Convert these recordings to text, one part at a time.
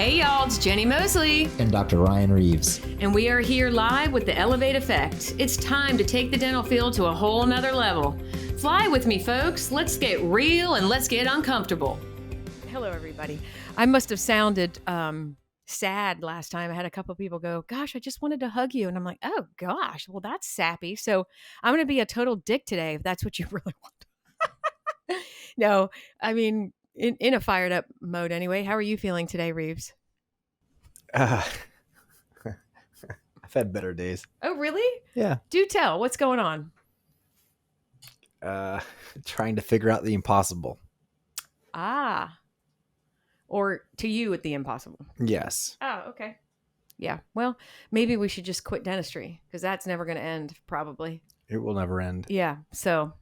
Hey y'all, it's Jenny Moseley and Dr. Ryan Reeves. And we are here live with the Elevate Effect. It's time to take the dental field to a whole nother level. Fly with me, folks. Let's get real and let's get uncomfortable. Hello, everybody. I must have sounded sad last time. I had a couple people go, gosh, I just wanted to hug you. And I'm like, oh gosh, well, that's sappy. So I'm going to be a total dick today if that's what you really want. No, I mean, in a fired up mode anyway. How are you feeling today, Reeves? I've had better days. Oh, really? Yeah. Do tell. What's going on? Trying to figure out the impossible. Ah. Or to you at the impossible. Yes. Oh, okay. Yeah. Well, maybe we should just quit dentistry because that's never going to end, probably. It will never end. Yeah. So.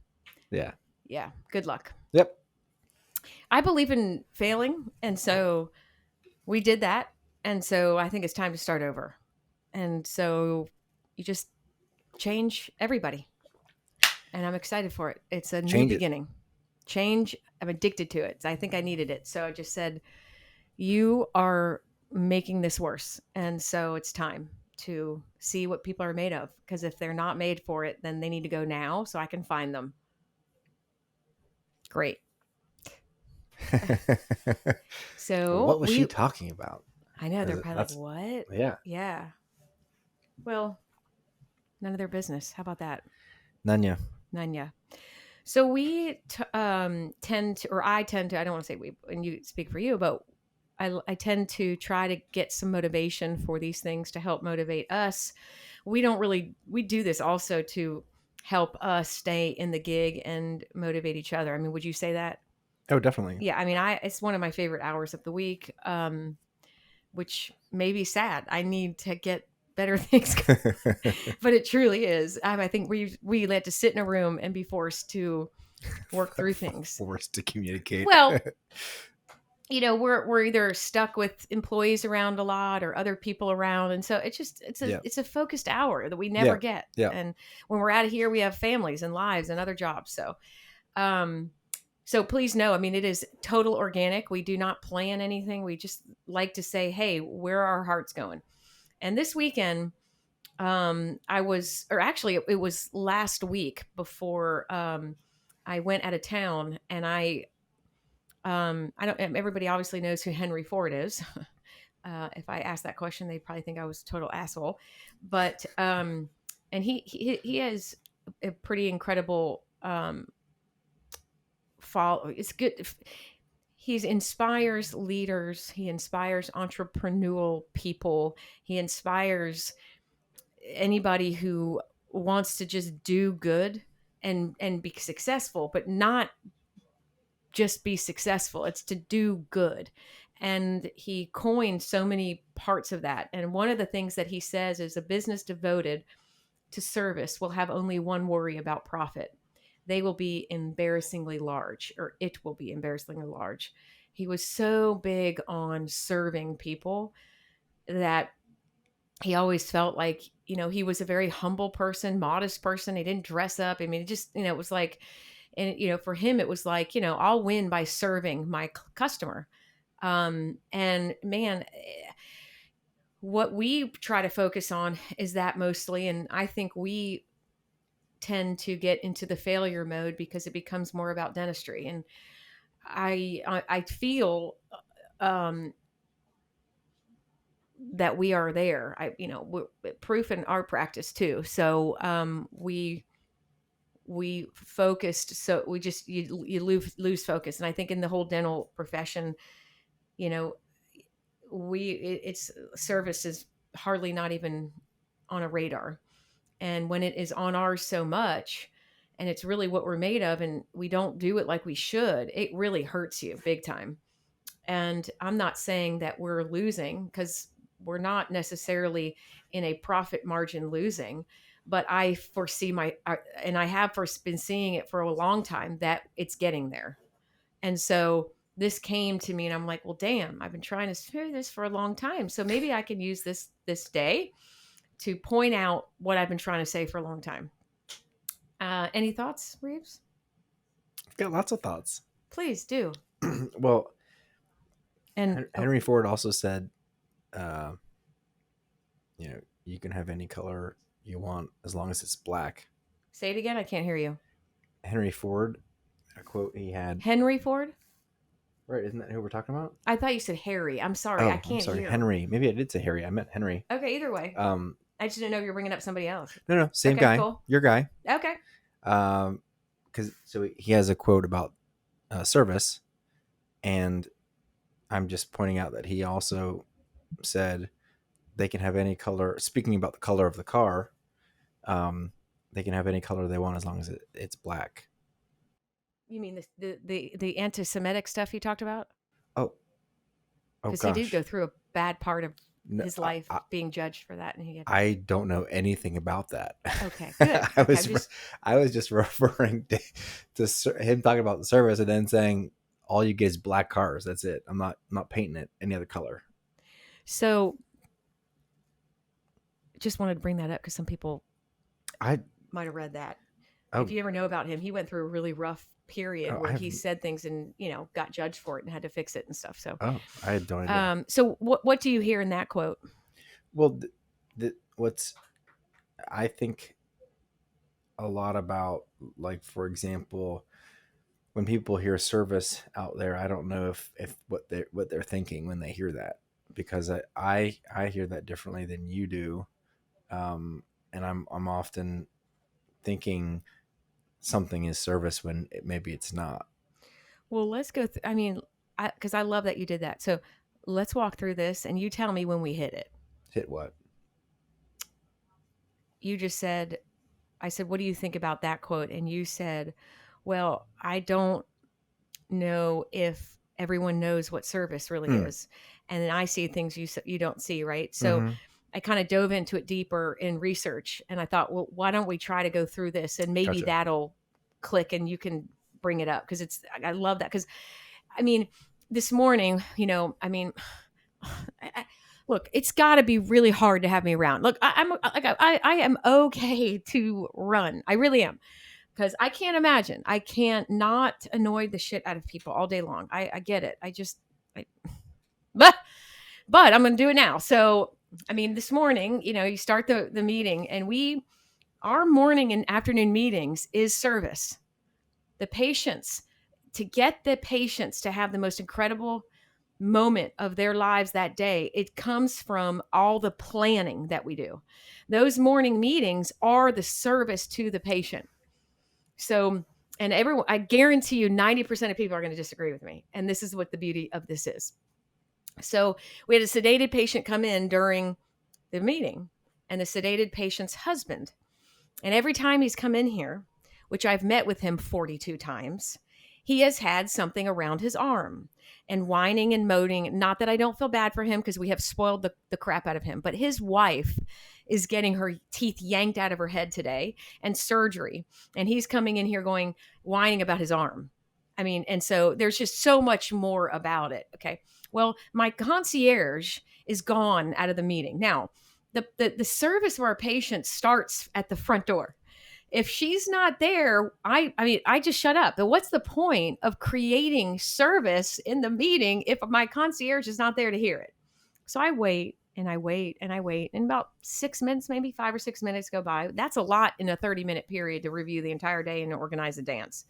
Yeah. Yeah. Good luck. Yep. I believe in failing. And so we did that. And so I think it's time to start over. And so you just change everybody. And I'm excited for it. It's a new beginning. Change. I'm addicted to it. I think I needed it. So I just said, you are making this worse. And so it's time to see what people are made of. Because if they're not made for it, then they need to go now so I can find them. Great. So what was she talking about? I know. They're probably like, what? Yeah. Yeah. Well, none of their business. How about that? Nanya. So we tend to, or I tend to, I don't want to say we, and you speak for you, but I tend to try to get some motivation for these things to help motivate us. We do this also to help us stay in the gig and motivate each other. I mean, would you say that? Oh, definitely. Yeah. I mean, it's one of my favorite hours of the week, which may be sad. I need to get better things, but it truly is. I think we had to sit in a room and be forced to work through things. Forced to communicate. Well, we're either stuck with employees around a lot or other people around, and so it's a focused hour that we never get. Yeah. And when we're out of here, we have families and lives and other jobs. So please know, I mean, it is total organic. We do not plan anything. We just like to say, hey, where are our hearts going? And this weekend, it was last week before I went out of town, and everybody obviously knows who Henry Ford is. If I ask that question, they probably think I was a total asshole. But and he has a pretty incredible follow. It's good. He inspires leaders. He inspires entrepreneurial people. He inspires anybody who wants to just do good and be successful, but not just be successful. It's to do good. And he coined so many parts of that. And one of the things that he says is a business devoted to service will have only one worry about profit. They will be embarrassingly large, or it will be embarrassingly large. He was so big on serving people that he always felt like, he was a very humble person, modest person. He didn't dress up. I mean, it just, it was like, and, for him, it was like, I'll win by serving my customer. And man, what we try to focus on is that mostly. And I think we tend to get into the failure mode because it becomes more about dentistry. And I feel that we are there. We're proof in our practice too. So we focused. So we just you lose focus. And I think in the whole dental profession, it's service is hardly not even on a radar. And when it is on ours so much, and it's really what we're made of, and we don't do it like we should, it really hurts you big time. And I'm not saying that we're losing, because we're not necessarily in a profit margin losing, but I foresee and I have been seeing it for a long time, that it's getting there. And so this came to me and I'm like, well, damn, I've been trying to do this for a long time. So maybe I can use this day to point out what I've been trying to say for a long time. Any thoughts, Reeves? I've got lots of thoughts. Please do. Well, And Henry Ford also said, uh, you can have any color you want as long as it's black. say it again. I can't hear you. Henry Ford, a quote he had. Henry Ford? Right, isn't that who we're talking about? I thought you said Harry. I'm sorry. I Oh, I'm can't sorry, hear. Henry. Maybe I did say Harry. I meant Henry. Okay, either way. Um, I just didn't know you were bringing up somebody else. no, same Okay, guy. cool. Your guy. Okay. Because so he has a quote about service, and I'm just pointing out that he also said they can have any color. Speaking about the color of the car, they can have any color they want as long as it's black. You mean the anti-Semitic stuff you talked about? Oh, Because he did gosh. go through a bad part of No, his life being judged for that, and he had. I don't know anything about that. Okay, good. I was just referring to him talking about the service and then saying all you get is black cars. That's it. I'm not painting it any other color. So, just wanted to bring that up because some people I might have read that. oh, If you ever know about him, he went through a really rough period where he said things and got judged for it and had to fix it and stuff. So I had no idea. So what do you hear in that quote? Well, what's I think a lot about, like, for example, when people hear service out there, I don't know if what they're thinking when they hear that, because I hear that differently than you do, and I'm often thinking something is service when maybe it's not. Well, let's go. I mean, because I love that you did that. So let's walk through this, and you tell me when we hit it. Hit what? You just said, I said, what do you think about that quote? And you said, well, I don't know if everyone knows what service really is. And then I see things you don't see, right? So I kind of dove into it deeper in research, and I thought, well, why don't we try to go through this, and maybe that'll click and you can bring it up, because I love that. Because I mean, this morning, look, it's got to be really hard to have me around. Look, I am okay to run. I really am, because I can't imagine. I can't not annoy the shit out of people all day long. I get it. But I'm going to do it now. So, I mean, this morning, you start the meeting, and our morning and afternoon meetings is service. The patients, to get the patients to have the most incredible moment of their lives that day, it comes from all the planning that we do. Those morning meetings are the service to the patient. So, and everyone, I guarantee you 90% of people are going to disagree with me. And this is what the beauty of this is. So we had a sedated patient come in during the meeting, and the sedated patient's husband. And every time he's come in here, which I've met with him 42 times, he has had something around his arm and whining and moaning. Not that I don't feel bad for him, because we have spoiled the crap out of him, but his wife is getting her teeth yanked out of her head today and surgery. And he's coming in here whining about his arm. I mean, and so there's just so much more about it. Okay. Well, my concierge is gone out of the meeting. Now, the service of our patients starts at the front door. If she's not there, I just shut up. But what's the point of creating service in the meeting if my concierge is not there to hear it? So I wait and I wait and I wait. And about 6 minutes, maybe 5 or 6 minutes go by. That's a lot in a 30-minute period to review the entire day and organize a dance.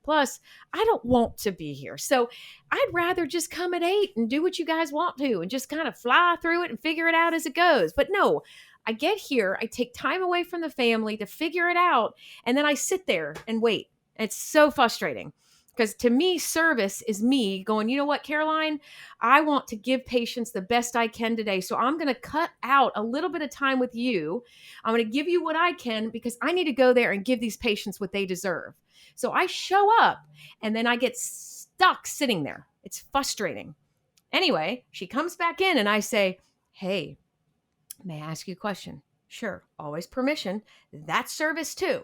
Plus, I don't want to be here. So I'd rather just come at 8 and do what you guys want to and just kind of fly through it and figure it out as it goes. But no, I get here, I take time away from the family to figure it out, and then I sit there and wait. It's so frustrating, because to me, service is me going, you know what, Caroline, I want to give patients the best I can today. So I'm going to cut out a little bit of time with you. I'm going to give you what I can, because I need to go there and give these patients what they deserve. So I show up, and then I get stuck sitting there. It's frustrating. Anyway, she comes back in, and I say, hey, may I ask you a question? Sure. Always permission. That's service too.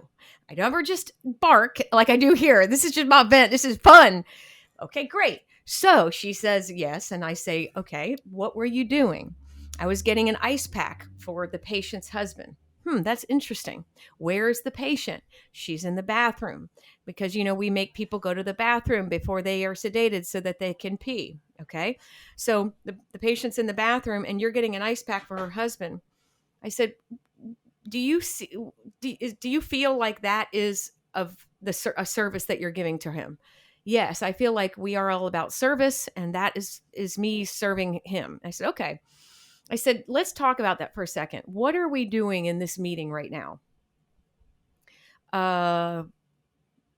I never just bark like I do here. This is just my vent. This is fun. Okay, great. So she says yes. And I say, okay, what were you doing? I was getting an ice pack for the patient's husband. That's interesting. Where's the patient? She's in the bathroom, because, we make people go to the bathroom before they are sedated so that they can pee. Okay. So the patient's in the bathroom and you're getting an ice pack for her husband. I said, do you see, do you feel like that is of a service that you're giving to him? Yes, I feel like we are all about service, and that is me serving him. I said, okay. I said, let's talk about that for a second. What are we doing in this meeting right now?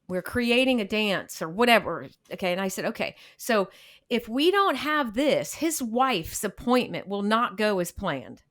We're creating a dance or whatever. Okay. And I said, okay, so if we don't have this, his wife's appointment will not go as planned.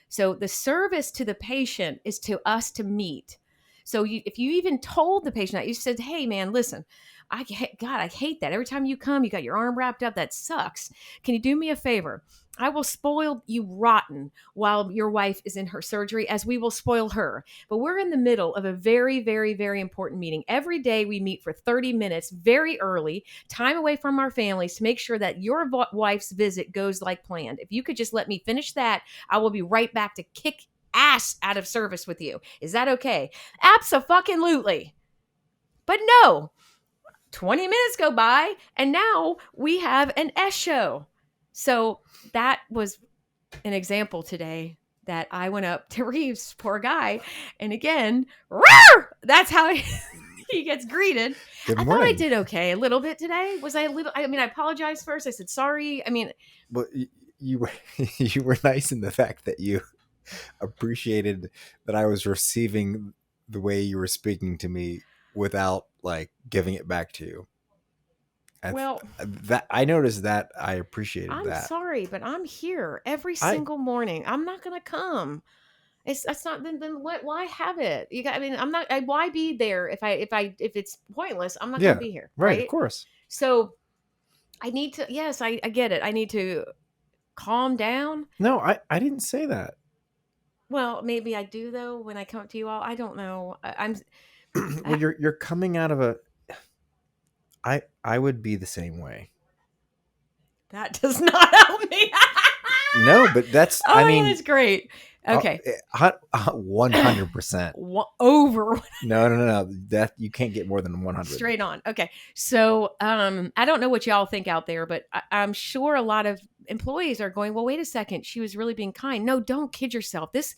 So the service to the patient is to us to meet. So if you even told the patient that, you said, hey man, listen, God, I hate that. Every time you come, you got your arm wrapped up. That sucks. Can you do me a favor? I will spoil you rotten while your wife is in her surgery, as we will spoil her. But we're in the middle of a very, very, very important meeting. Every day we meet for 30 minutes, very early, time away from our families, to make sure that your wife's visit goes like planned. If you could just let me finish that, I will be right back to kick ass out of service with you. Is that okay? Abso-fucking-lutely. But no, 20 minutes go by and now we have an S show. So that was an example today that I went up to Reeves, poor guy. And again, rawr, that's how he gets greeted. Good I morning. thought I did okay a little bit today. Was I a little, I mean, I apologized first. I said, sorry. I mean, Well, you were you were nice in the fact that you appreciated that I was receiving the way you were speaking to me without like giving it back to you. well, That I noticed that I appreciated I'm that. sorry, but I'm here every I single morning. I'm not going to come. That's not, then why have it? You got, I mean, I'm not, why be there if it's pointless? I'm not going Yeah, to be here. right, of Right. course. So I need to, yes, I get it. I need to calm down. No, I didn't say that. Well, maybe I do though when I come up to you all. I don't know. I'm Well, you're coming out of a. I would be the same way. that does not help me. No, but that's. I Oh, mean, that's great. Okay. 100%. Over No. That you can't get more than 100. straight on. Okay. So, I don't know what y'all think out there, but I'm sure a lot of employees are going, well, wait a second. She was really being kind. No, don't kid yourself. This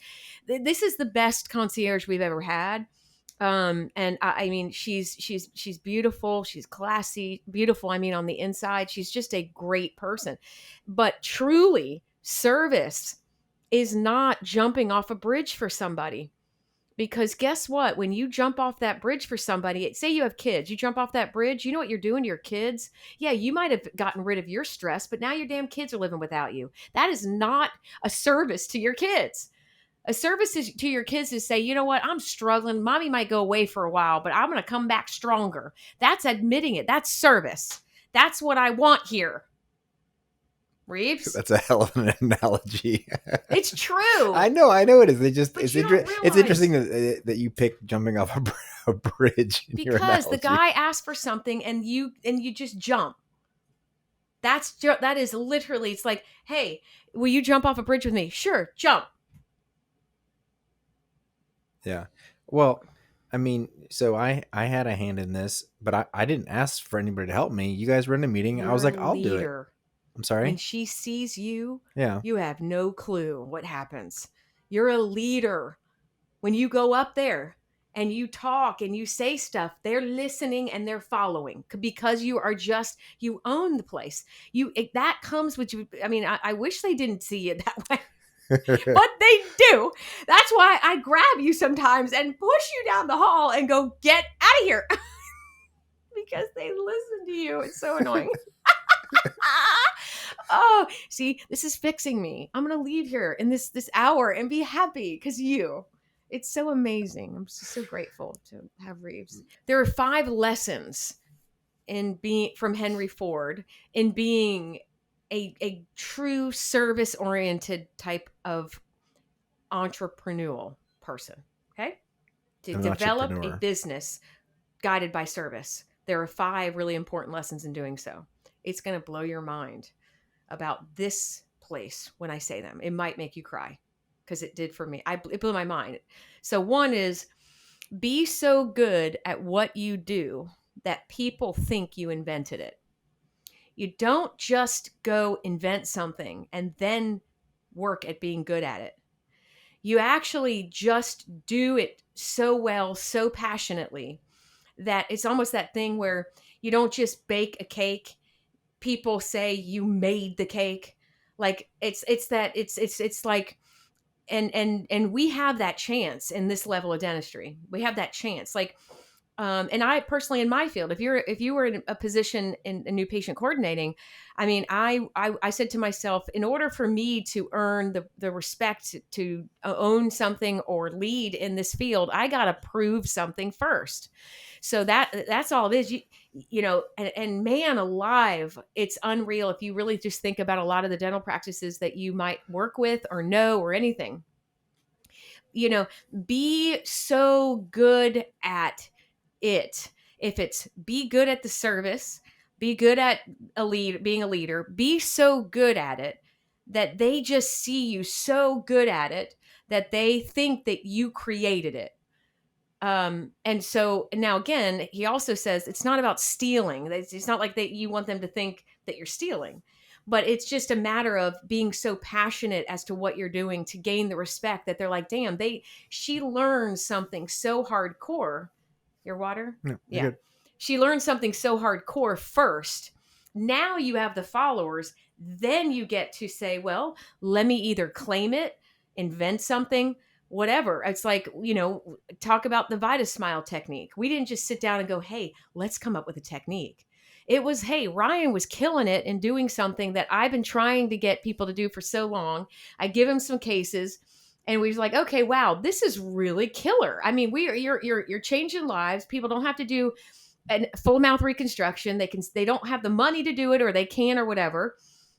is the best concierge we've ever had. And I mean, she's beautiful. She's classy, beautiful. I mean, on the inside, she's just a great person, but truly service is not jumping off a bridge for somebody. Because guess what? When you jump off that bridge for somebody, say you have kids, you jump off that bridge, you know what you're doing to your kids? Yeah, you might have gotten rid of your stress, but now your damn kids are living without you. That is not a service to your kids. A service to your kids is say, you know what? I'm struggling. Mommy might go away for a while, but I'm going to come back stronger. That's admitting it. That's service. That's what I want here. Reeves? That's a hell of an analogy. It's true. I know it is. It's realize, interesting that you picked jumping off a bridge in your because the analogy. guy asked for something and you just jump. That is literally, it's like, hey, will you jump off a bridge with me? Sure, jump. Yeah. Well, I mean, so I had a hand in this, but I didn't ask for anybody to help me. You guys were in a meeting. I was like, I'll do it. I'm sorry. When she sees you, Yeah. you have no clue what happens. You're a leader. When you go up there and you talk and you say stuff, they're listening and they're following because you own the place. That comes with you. I mean, I wish they didn't see it that way. But they do. That's why I grab you sometimes and push you down the hall and go, get out of here. Because they listen to you. It's so annoying. Oh, see, this is fixing me. I'm going to leave here in this hour and be happy because it's so amazing. I'm so grateful to have Reeves. There are 5 lessons from Henry Ford in being a true service-oriented type of entrepreneurial person. Okay? To develop a business guided by service. There are 5 really important lessons in doing so. It's going to blow your mind about this place when I say them. It might make you cry because it did for me. It blew my mind. So one is, be so good at what you do that people think you invented it. You don't just go invent something and then work at being good at it. You actually just do it so well, so passionately, that it's almost that thing where you don't just bake a cake. People say you made the cake. Like it's like, and we have that chance in this level of dentistry. We have that chance. Like, and I personally, in my field, if you were in a position in new patient coordinating, I mean, I said to myself, in order for me to earn the respect to own something or lead in this field, I got to prove something first. So that's all it is. You know, and man alive, it's unreal if you really just think about a lot of the dental practices that you might work with or know or anything. You know, be so good at it. If it's be good at the service, be good at being a leader, be so good at it that they just see you so good at it that they think that you created it. And so now again, he also says it's not about stealing. It's not like that you want them to think that you're stealing, but it's just a matter of being so passionate as to what you're doing to gain the respect that they're like, damn, she learned something so hardcore. Your water? No, you're Yeah. good. She learned something so hardcore first. Now you have the followers. Then you get to say, well, let me either claim it, invent something, whatever. It's like, you know, talk about the Vita Smile technique. We didn't just sit down and go, hey, let's come up with a technique. It was, hey, Ryan was killing it and doing something that I've been trying to get people to do for so long. I give him some cases and we was like, okay, wow, this is really killer. I mean, you're changing lives. People don't have to do a full mouth reconstruction. They don't have the money to do it, or they can, or whatever.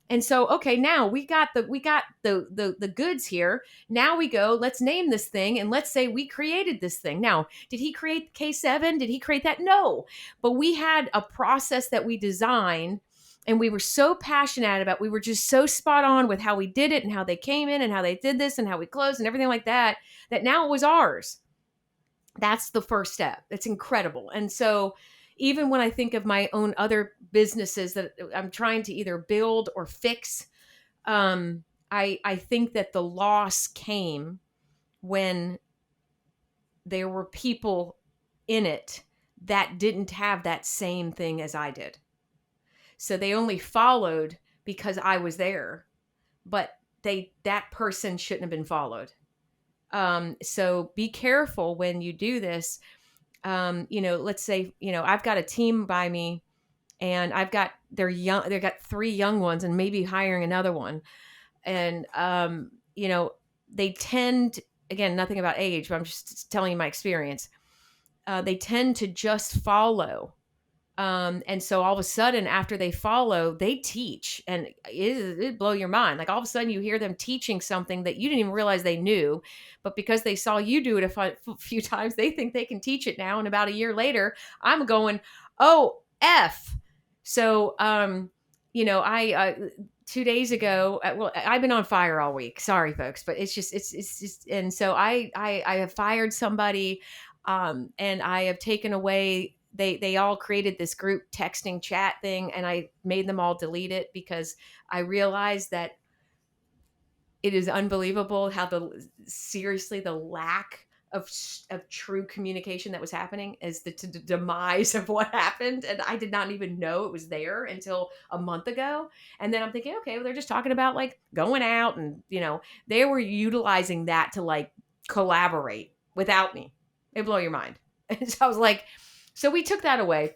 And so, okay, now we got the goods here. Now we go, let's name this thing and let's say we created this thing. Now, did he create K7? Did he create that? No. But we had a process that we designed and we were so passionate about, we were just so spot on with how we did it and how they came in and how they did this and how we closed and everything like that, that now it was ours. That's the first step. It's incredible. And so even when I think of my own other businesses that I'm trying to either build or fix, I think that the loss came when there were people in it that didn't have that same thing as I did. So they only followed because I was there, but that person shouldn't have been followed. So be careful when you do this. You know, let's say, you know, I've got a team by me and they've got 3 young ones and maybe hiring another one. And, you know, they tend, again, nothing about age, but I'm just telling you my experience. They tend to just follow. And so all of a sudden, after they follow, they teach, and it blow your mind. Like all of a sudden, you hear them teaching something that you didn't even realize they knew, but because they saw you do it a few times, they think they can teach it now. And about a year later, I'm going, oh f. So, you know, I 2 days ago, well, I've been on fire all week. Sorry, folks, but it's just, and so I have fired somebody, and I have taken away. They all created this group texting chat thing, and I made them all delete it because I realized that it is unbelievable how seriously the lack of true communication that was happening is the demise of what happened, and I did not even know it was there until a month ago. And then I'm thinking, okay, well, they're just talking about like going out, and you know, they were utilizing that to like collaborate without me. It blow your mind. And so I was like, so we took that away.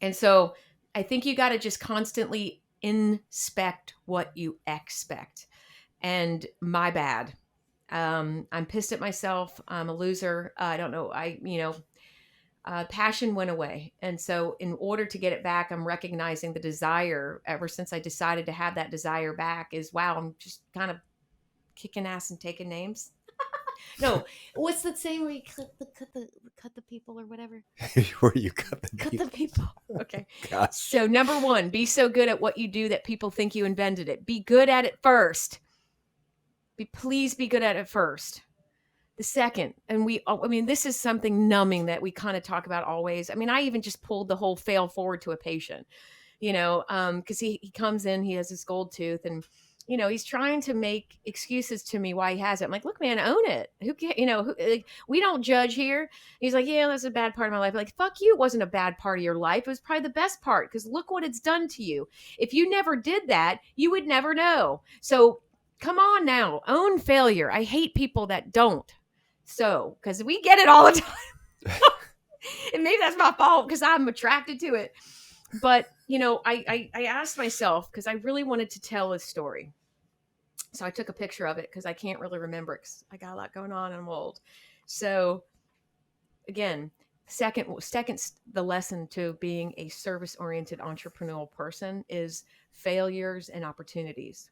And so I think you got to just constantly inspect what you expect. And my bad. I'm pissed at myself. I'm a loser. I don't know. Passion went away. And so in order to get it back, I'm recognizing the desire ever since I decided to have that desire back is, wow, I'm just kind of kicking ass and taking names. No, what's that saying where you cut the people or whatever? Where you cut the Cut the people. Okay. Gosh. So number 1, be so good at what you do that people think you invented it. Be good at it first. Please be good at it first. The second, and this is something numbing that we kind of talk about always. I mean, I even just pulled the whole fail forward to a patient. because he comes in, he has this gold tooth, and he's trying to make excuses to me why he has it. I'm like, look, man, own it. Who can, like, we don't judge here. He's like, yeah, that's a bad part of my life. Like, fuck you. It wasn't a bad part of your life. It was probably the best part, because look what it's done to you. If you never did that, you would never know. So come on now, own failure. I hate people that don't. So, because we get it all the time. And maybe that's my fault because I'm attracted to it. But, I asked myself, because I really wanted to tell a story. So I took a picture of it because I can't really remember it, because I got a lot going on and I'm old. So again, second, the lesson to being a service-oriented entrepreneurial person is failures and opportunities.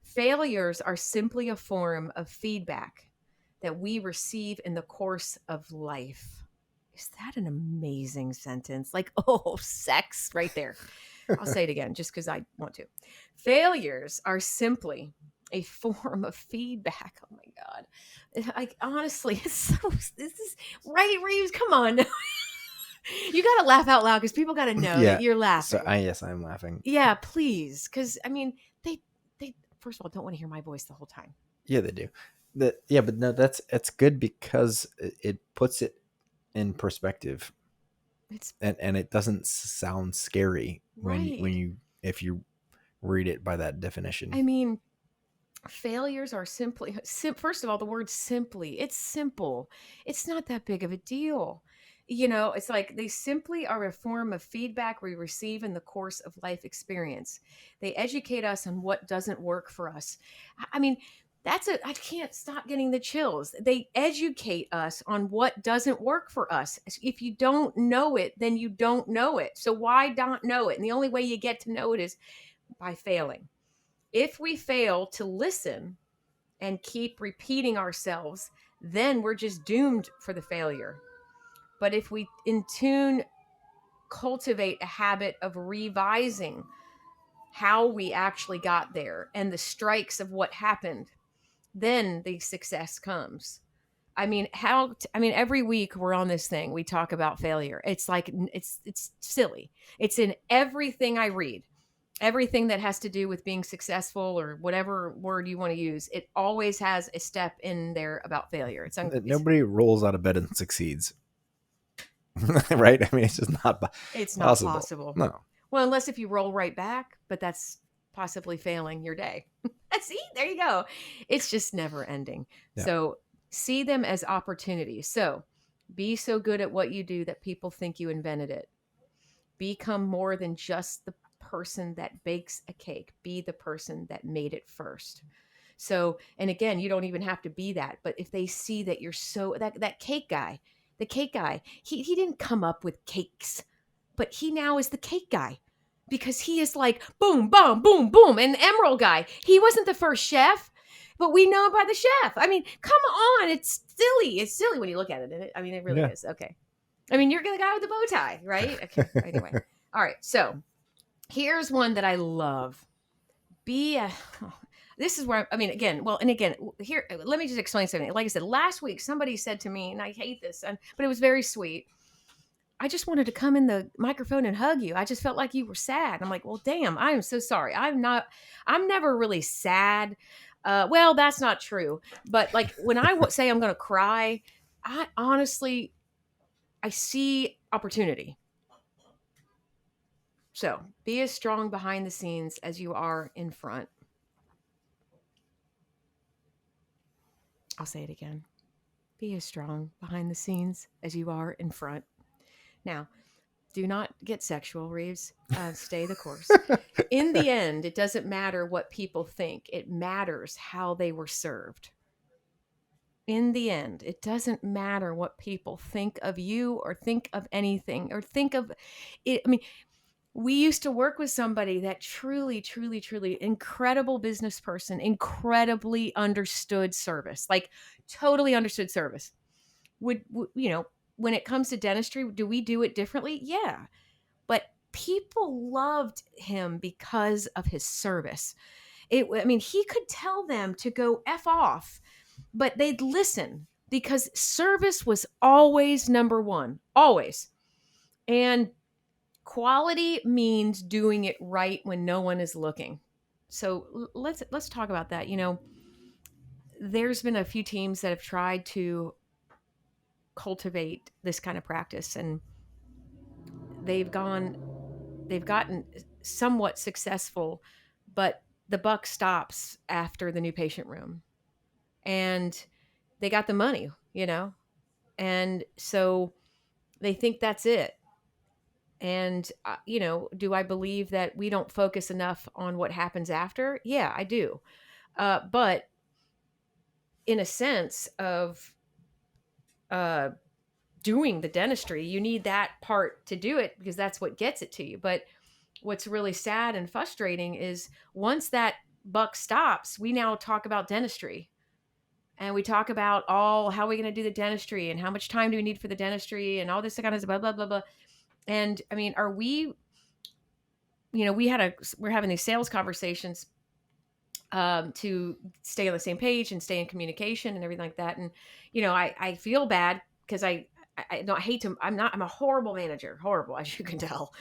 Failures are simply a form of feedback that we receive in the course of life. Is that an amazing sentence? Like, oh, sex right there. I'll say it again just because I want to. Failures are simply a form of feedback. Oh my God. Like, honestly, this is right, Reeves. Come on. You got to laugh out loud because people got to know that you're laughing. So yes, I'm laughing. Yeah, please. Because, they, first of all, don't want to hear my voice the whole time. Yeah, they do. But no, that's good because it puts it in perspective. And it doesn't sound scary if you read it by that definition. I mean, failures are simply, first of all, the word simply, it's simple. It's not that big of a deal. It's like they simply are a form of feedback we receive in the course of life experience. They educate us on what doesn't work for us. I mean, I can't stop getting the chills. They educate us on what doesn't work for us. If you don't know it, then you don't know it. So why not know it? And the only way you get to know it is by failing. If we fail to listen and keep repeating ourselves, then we're just doomed for the failure. But if we cultivate a habit of revising how we actually got there and the strikes of what happened, then the success comes. Every week we're on this thing. We talk about failure. It's like, it's silly. It's in everything I read. Everything that has to do with being successful, or whatever word you want to use, it always has a step in there about failure. Nobody rolls out of bed and succeeds. Right? I mean, it's just not it's not possible. No. Well, unless if you roll right back, but that's possibly failing your day. See, there you go. It's just never ending. Yeah. So see them as opportunities. So be so good at what you do that people think you invented it. Become more than just the person that bakes a cake. Be the person that made it first. So, and again, you don't even have to be that, but if they see that you're that cake guy, the cake guy, he didn't come up with cakes, but he now is the cake guy because he is like, boom, boom, boom, boom. And the emerald guy, he wasn't the first chef, but we know by the chef. I mean, come on. It's silly. It's silly when you look at it. It really is. Okay. I mean, you're the guy with the bow tie, right? Okay. Anyway. All right. So here's one that I love. This is where, again, here, let me just explain something. Like I said, last week, somebody said to me, and I hate this, but it was very sweet. I just wanted to come in the microphone and hug you. I just felt like you were sad. I'm like, well, damn, I am so sorry. I'm never really sad. Well, that's not true. But like when I say I'm going to cry, I honestly, I see opportunity. So be as strong behind the scenes as you are in front. I'll say it again. Be as strong behind the scenes as you are in front. Now, do not get sexual, Reeves. Stay the course. In the end, it doesn't matter what people think. It matters how they were served. In the end, it doesn't matter what people think of you or think of anything or think of it. We used to work with somebody that truly, truly, truly incredible business person, incredibly understood service, like totally understood service. When it comes to dentistry, do we do it differently? Yeah. But people loved him because of his service. He could tell them to go F off, but they'd listen because service was always number one, always. And Quality means doing it right when no one is looking. So let's talk about that. There's been a few teams that have tried to cultivate this kind of practice, and they've gone they've gotten somewhat successful, but the buck stops after the new patient room. And they got the money, and so they think that's it. And do I believe that we don't focus enough on what happens after? Yeah, I do. But in a sense of uh, doing the dentistry, you need that part to do it because that's what gets it to you. But what's really sad and frustrating is once that buck stops, we now talk about dentistry. And we talk about all how are we going to do the dentistry and how much time do we need for the dentistry and all this kind of blah blah blah blah. And I mean, are we? We're having these sales conversations to stay on the same page and stay in communication and everything like that. And I feel bad because I don't hate to. I'm a horrible manager, horrible as you can tell.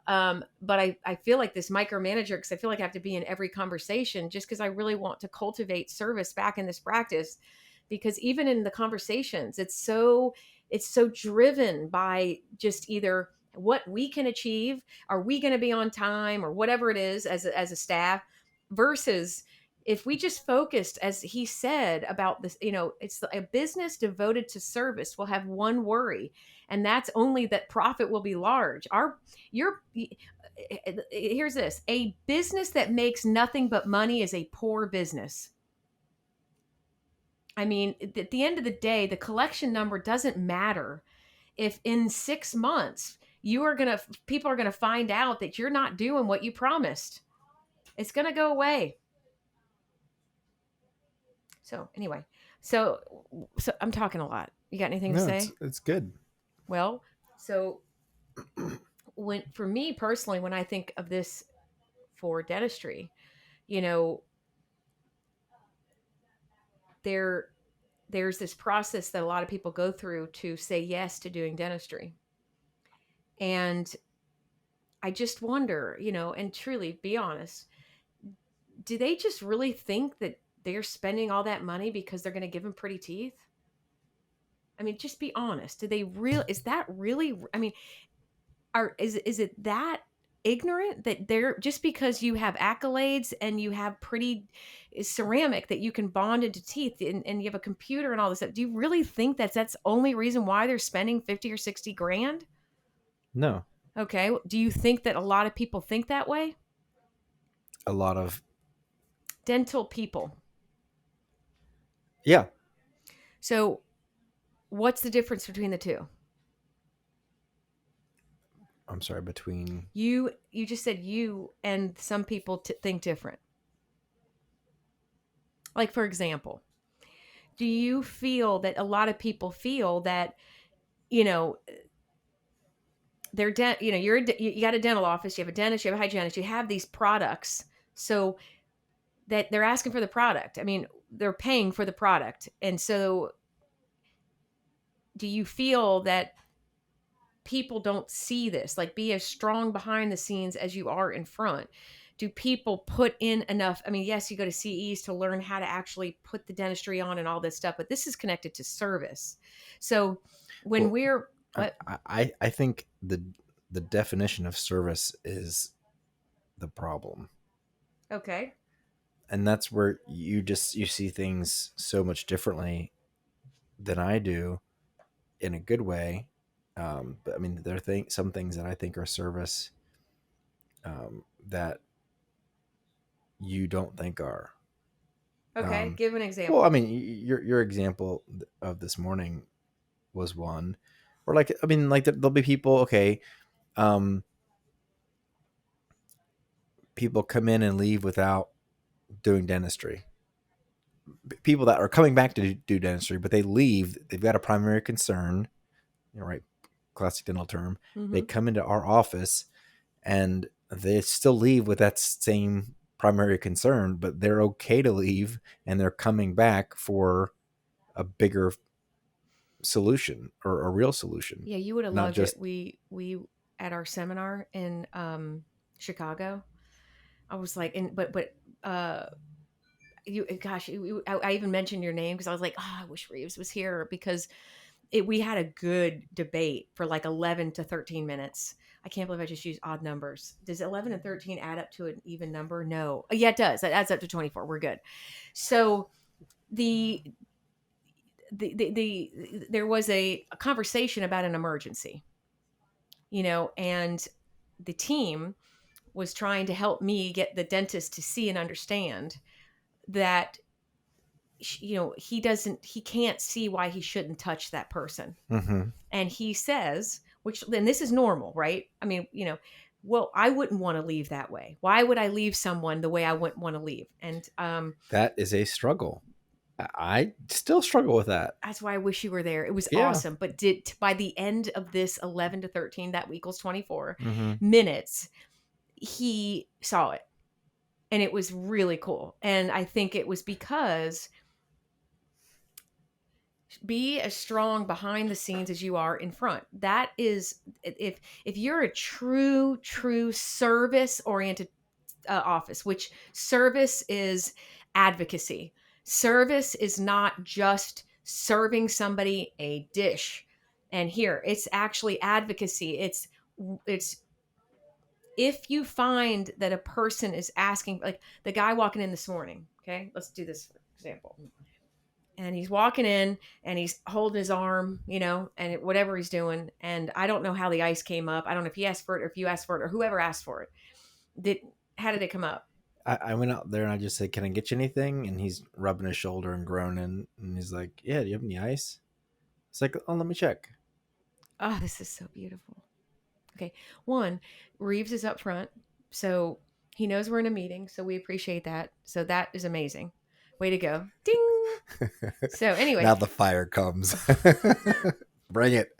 But I feel like this micromanager because I feel like I have to be in every conversation just because I really want to cultivate service back in this practice. Because even in the conversations, it's so driven by just either what we can achieve, are we going to be on time, or whatever it is as a staff, versus if we just focused, as he said, about this, it's a business devoted to service will have one worry, and that's only that profit will be large. Here's this: a business that makes nothing but money is a poor business. I mean, at the end of the day, the collection number doesn't matter if in 6 months people are gonna find out that you're not doing what you promised. It's gonna go away. So anyway, so so I'm talking a lot. You got anything to No, say? it's good. Well, so when for me personally, when I think of this for dentistry, you know, there there's this process that a lot of people go through to say yes to doing dentistry. And I just wonder, and truly be honest, do they just really think that they're spending all that money because they're going to give them pretty teeth? I mean, just be honest. Do they real is that really I mean, is it that ignorant that they're just because you have accolades and you have pretty ceramic that you can bond into teeth and you have a computer and all this stuff, do you really think that's the only reason why they're spending 50 or 60 grand? No, Okay, do you think that a lot of people think that way? a lot of Dental people. yeah. So what's the difference between the two? I'm sorry, between You just said you and some people think different. Like, for example, do you feel that a lot of people feel that, you know, you got a dental office, you have a dentist, you have a hygienist, you have these products, so that they're asking for the product. I mean, they're paying for the product. And so do you feel that people don't see this? Like, be as strong behind the scenes as you are in front. Do people put in enough? I mean, yes, you go to CEs to learn how to actually put the dentistry on and all this stuff, but this is connected to service. So when well, we're I, what? I think the definition of service is the problem, Okay. and that's where you see things so much differently than I do, in a good way. But I mean, there are some things that I think are service, that you don't think are. Okay. Um, Give an well, I example. mean, your example of this morning was one, or like, I mean, like there'll be people. Okay, um, people come in and leave without doing dentistry. People that are coming back to do dentistry, but they leave. They've got a primary concern. Right? Classic dental term. They Mm-hmm. come into our office and they still leave with that same primary concern, but they're okay to leave and they're coming back for a bigger solution, or a real solution, Yeah, you would have not loved it. just We at our seminar in Chicago. I was like, and uh, you, gosh, I even mentioned your name because I was like, oh, I wish Reeves was here because we had a good debate for like 11 to 13 minutes. I can't believe I just used odd numbers. Does 11 and 13 add up to an even number? No. Yeah, it does. That adds up to 24. We're good. So the there was a conversation about an emergency, and the team was trying to help me get the dentist to see and understand that he can't see why he shouldn't touch that person. Mm-hmm. And he says, which then this is normal, right? I mean, well, I wouldn't want to leave that way. Why would I leave someone the way I wouldn't want to leave? And That is a struggle. I still struggle with that. that's why I wish you were there. It was Yeah. awesome. But by the end of this 11 to 13, that equals 24 Mm-hmm. minutes, he saw it. And it was really cool. And I think it was because be as strong behind the scenes as you are in front. That is, if you're a true service oriented office, which service is advocacy. Service is not just serving somebody a dish. And here, it's actually advocacy. It's if you find that a person is asking, like the guy walking in this morning, okay, let's do this for example. And he's walking in and he's holding his arm, and whatever he's doing. And I don't know how the ice came up. I don't know if he asked for it or if you asked for it or whoever asked for it. How did it come up? I went out there and I just said, "Can I get you anything?" And he's rubbing his shoulder and groaning, and he's like, "Yeah, do you have any ice?" It's like, "Oh, let me check." Oh, this is so beautiful. Okay. One, Reeves is up front. So he knows we're in a meeting. So we appreciate that. So that is amazing. Way to go. Ding. So anyway. Now the fire comes. Bring it.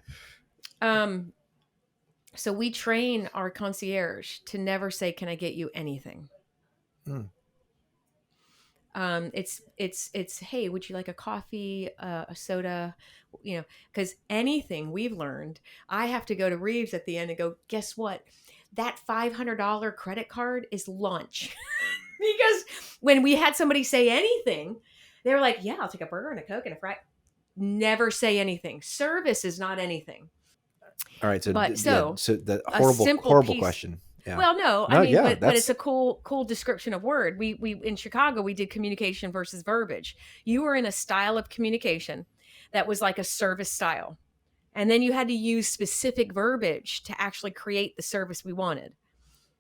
So we train our concierge to never say, "Can I get you anything?" Mm. It's hey, would you like a coffee, a soda? Because anything we've learned, I have to go to Reeves at the end and go, guess what? That $500 credit card is lunch. Because when we had somebody say anything, they were like, yeah, I'll take a burger and a Coke and a fry. Never say anything. Service is not anything. All right, so so the a simple horrible piece. question. Yeah. Well, no, No, I mean, yeah, but it's a cool description of word. We in Chicago we did communication versus verbiage. You were in a style of communication that was like a service style, and then you had to use specific verbiage to actually create the service we wanted.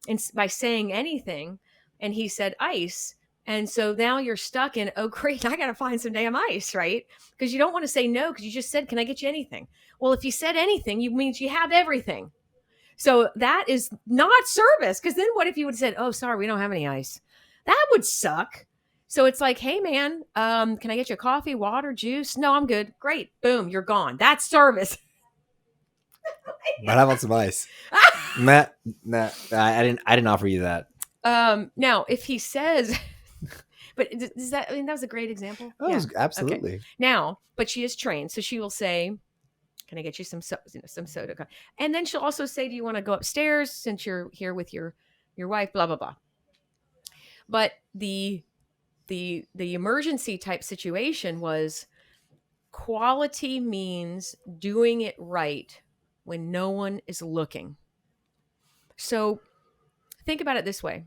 And by saying anything, and he said ice, and so now you're stuck in, oh great, I got to find some damn ice, right? Because you don't want to say no because you just said, can I get you anything? Well, if you said anything, you means you have everything. So that is not service. Because then what if you would have said, oh, sorry, we don't have any ice? That would suck. So it's like, hey, man, can I get you a coffee, water, juice? No, I'm good. Great. Boom, you're gone. That's service. But how about some ice? Nah, I didn't offer you that. Now, if he says, but does that, that was a great example. Oh, yeah. Absolutely. Okay. Now, but she is trained. So she will say, can I get you some soda? And then she'll also say, do you want to go upstairs since you're here with your wife, blah, blah, blah. But the emergency type situation was quality means doing it right when no one is looking. So think about it this way.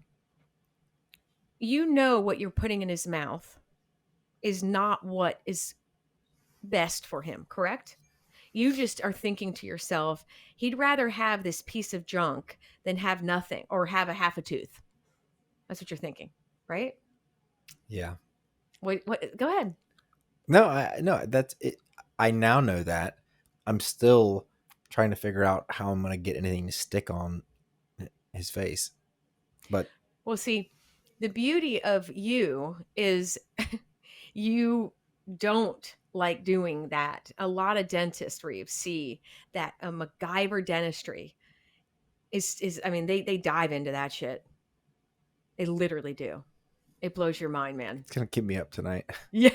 What you're putting in his mouth is not what is best for him, correct? You just are thinking to yourself, he'd rather have this piece of junk than have nothing or have a half a tooth. That's what you're thinking, right? Yeah. What go ahead. No, that's it. I now know that. I'm still trying to figure out how I'm going to get anything to stick on his face. But well, see, the beauty of you is you don't like doing that. A lot of dentists, Reeves, see that a MacGyver dentistry is I mean, they dive into that shit. They literally do. It blows your mind, man. It's gonna keep me up tonight. Yeah.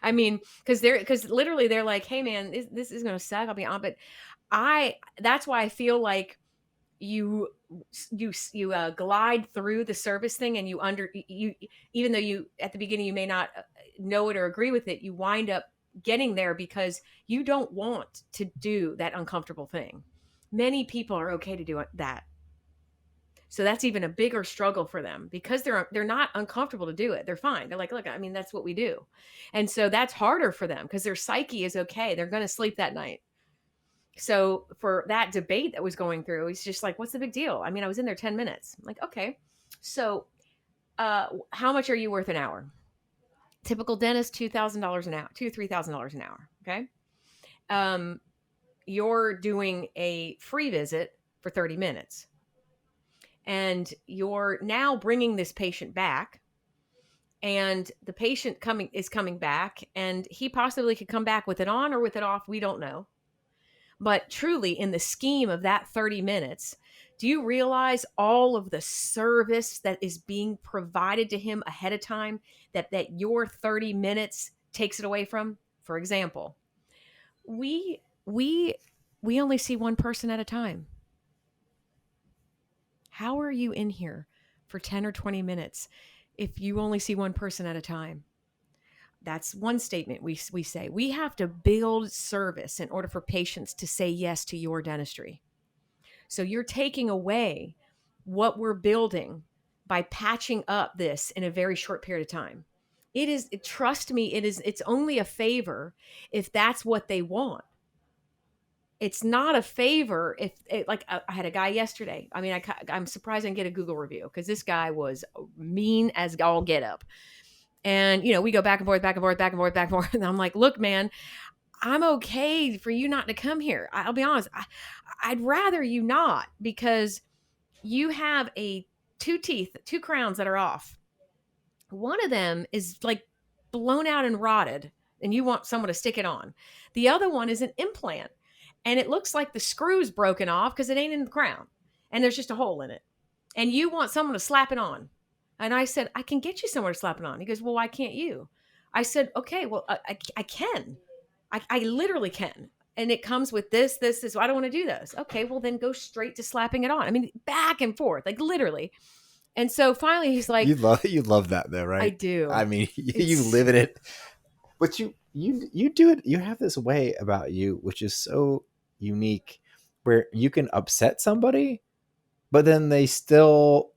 I mean, because literally they're like, hey man, this is gonna suck. I'll be on, but that's why I feel like you glide through the service thing, and you, even though you at the beginning you may not know it or agree with it, you wind up getting there because you don't want to do that uncomfortable thing. Many people are okay to do that, so that's even a bigger struggle for them because they're not uncomfortable to do it. They're fine. They're like, look, I mean, that's what we do. And so that's harder for them because their psyche is okay. They're going to sleep that night. So for that debate that was going through, he's just like, what's the big deal? I mean, I was in there 10 minutes. I'm like, okay. So how much are you worth an hour? Typical dentist, $2,000 an hour, $3,000 an hour. Okay. Um, you're doing a free visit for 30 minutes, and you're now bringing this patient back, and the patient coming back, and he possibly could come back with it on or with it off. We don't know. But truly, in the scheme of that 30 minutes, do you realize all of the service that is being provided to him ahead of time that your 30 minutes takes it away from? For example, we we we only see one person at a time. How are you in here for 10 or 20 minutes if you only see one person at a time? That's one statement we say. We have to build service in order for patients to say yes to your dentistry. So you're taking away what we're building by patching up this in a very short period of time. Trust me, it's only a favor if that's what they want. It's not a favor if I had a guy yesterday. I mean, I'm surprised I didn't get a Google review because this guy was mean as all get up. And, we go back and forth, back and forth, back and forth, back and forth. And I'm like, look, man, I'm okay for you not to come here. I'll be honest. I'd rather you not, because you have two crowns that are off. One of them is like blown out and rotted, and you want someone to stick it on. The other one is an implant, and it looks like the screw's broken off because it ain't in the crown, and there's just a hole in it. And you want someone to slap it on. And I said, I can get you somewhere to slap it on. He goes, well, why can't you? I said, okay, well, I can. I literally can. And it comes with this. I don't want to do this. Okay, well, then go straight to slapping it on. I mean, back and forth, like literally. And so finally he's like, You love that though, I right? do. I mean, you live in it. But you do it. You have this way about you which is so unique, where you can upset somebody, but then they still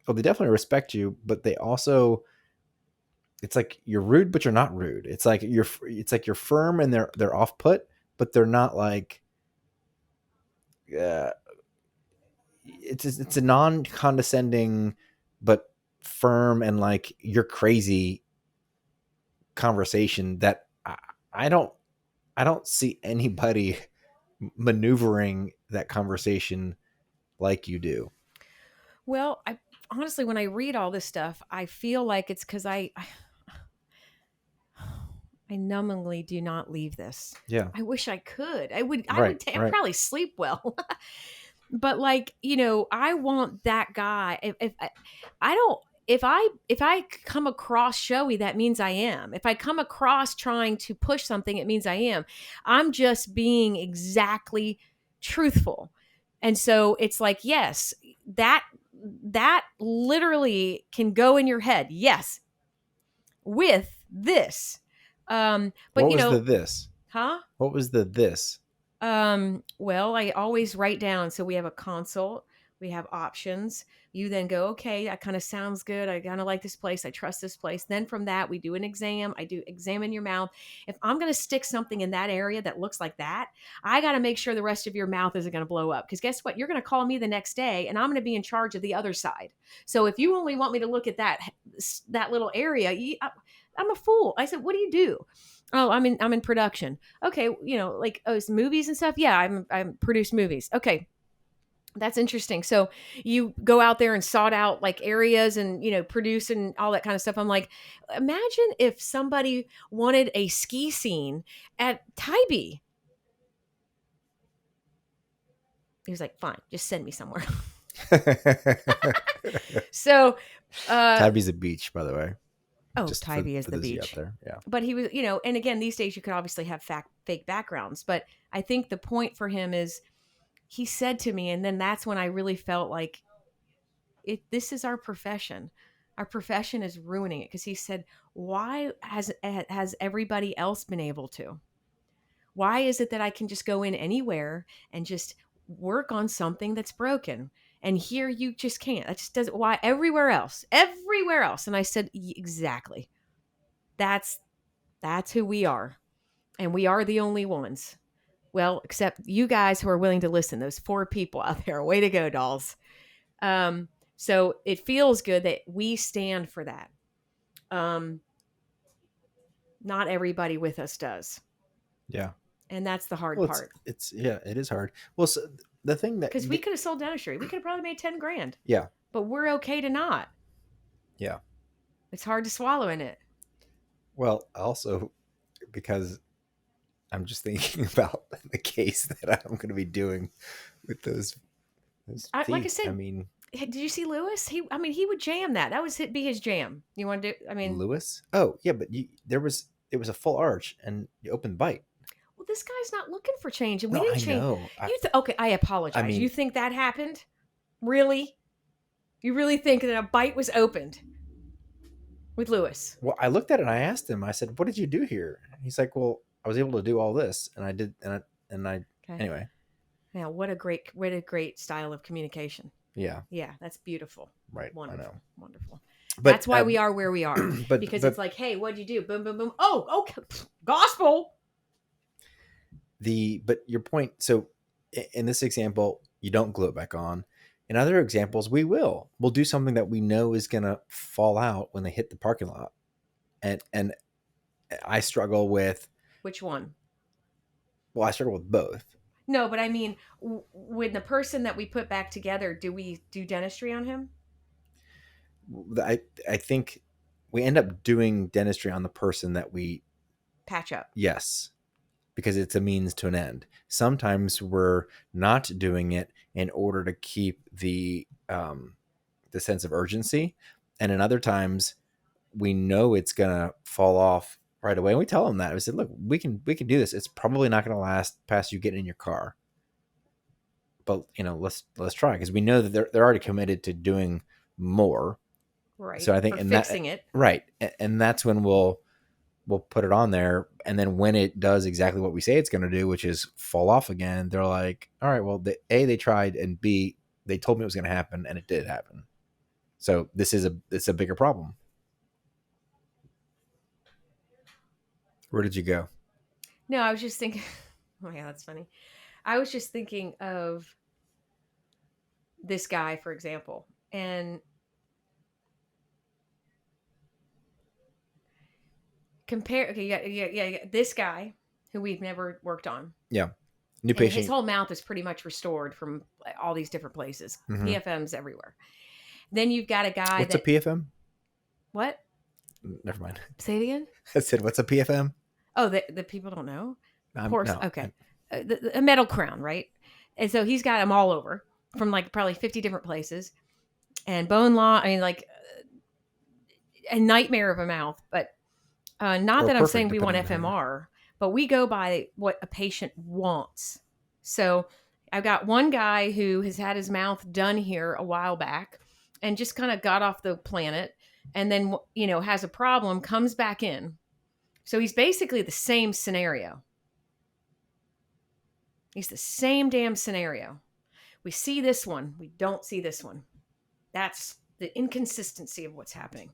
well, they definitely respect you, but they also, it's like you're rude but you're not rude. It's like you're firm and they're off put, but they're not like uh, it's a non-condescending but firm and like you're crazy conversation that I don't I don't see anybody maneuvering that conversation like you do. Well, I honestly, when I read all this stuff, I feel like it's because I numbingly do not leave this. Yeah. I wish I could. I would. Right. I'd probably sleep well. But I want that guy. If I don't, if I come across showy, that means I am. If I come across trying to push something, it means I am. I'm just being exactly truthful. And so it's like, yes, that literally can go in your head. Yes, with this. But What was the this? huh? What was the this? Well, I always write down. So we have a consult, we have options. You then go, okay, that kind of sounds good. I kind of like this place. I trust this place. Then from that, we do an exam. I do examine your mouth. If I'm going to stick something in that area that looks like that, I got to make sure the rest of your mouth isn't going to blow up. Because guess what? You're going to call me the next day, and I'm going to be in charge of the other side. So if you only want me to look at that little area, I'm a fool. I said, what do you do? Oh, I'm in production. Okay, like it's movies and stuff. Yeah, I'm produce movies. Okay, that's interesting. So you go out there and sort out like areas and produce and all that kind of stuff. I'm like, imagine if somebody wanted a ski scene at Tybee. He was like, fine, just send me somewhere. So Tabby's a beach, by the way. Oh, Just Tybee is for the those of you beach. out there. Yeah. But he was, and again, these days you could obviously have fake backgrounds. But I think the point for him is he said to me, and then that's when I really felt like this is our profession. Our profession is ruining it, because he said, why has everybody else been able to? Why is it that I can just go in anywhere and just work on something that's broken? And here you just can't. That just doesn't. Why everywhere else? Everywhere else. And I said, exactly. That's who we are. And we are the only ones. Well, except you guys who are willing to listen, those 4 people out there. Way to go, dolls. So it feels good that we stand for that. Not everybody with us does. Yeah. And that's the hard Well, part. it's yeah, it is hard. Well, so the thing that Because we could have sold dentistry. We could have probably made 10 grand. yeah, But we're okay to not. yeah. It's hard to swallow in it. Well, also because I'm just thinking about the case that I'm going to be doing with those teeth. Like I said, I mean, did you see Lewis? He would jam that. That would be his jam. You want to do? Lewis. Oh yeah, but it was a full arch and you open bite. Well, this guy's not looking for change, and we No, didn't I change. know. Okay, I apologize. I mean, you think that happened? Really? You really think that a bite was opened with Lewis? well, I looked at it and I asked him. I said, "What did you do here?" He's like, "Well, I was able to do all this, and I did, and I Okay. anyway." Now, what a great style of communication. Yeah. Yeah, that's beautiful. Right. Wonderful. I know. Wonderful. But that's why we are where we are. Because but it's like, hey, what'd you do? Boom, boom, boom. Oh, okay. Gospel. but your point. So in this example, you don't glue it back on. In other examples, we'll do something that we know is going to fall out when they hit the parking lot. And I struggle with which one? Well, I struggle with both. No, but I mean, when the person that we put back together, do we do dentistry on him? I think we end up doing dentistry on the person that we patch up. Yes, because it's a means to an end. Sometimes we're not doing it in order to keep the sense of urgency, and in other times we know it's gonna fall off right away, and we tell them that. We said, "Look, we can do this. It's probably not going to last past you getting in your car, but let's try," because we know that they're already committed to doing more. Right. So I think fixing it. Right, and that's when we'll put it on there, and then when it does exactly what we say it's going to do, which is fall off again, they're like, "All right, well, they tried, and B, they told me it was going to happen, and it did happen. So it's a bigger problem." Where did you go? No, I was just thinking. Oh yeah, that's funny. I was just thinking of this guy, for example, and compare. Okay, yeah. This guy who we've never worked on. Yeah, new patient. His whole mouth is pretty much restored from all these different places. Mm-hmm. PFMs everywhere. Then you've got a guy. What's a PFM? What? Never mind. Say it again. I said, "What's a PFM?" Oh, the people don't know. Of course. No, okay. A metal crown, right? And so he's got them all over from like probably 50 different places. And bone law, I mean, like a nightmare of a mouth. But not that I'm saying we want FMR, but we go by what a patient wants. So I've got one guy who has had his mouth done here a while back and just kind of got off the planet, and then, has a problem, comes back in. So he's basically the same scenario. He's the same damn scenario. We see this one. We don't see this one. That's the inconsistency of what's happening.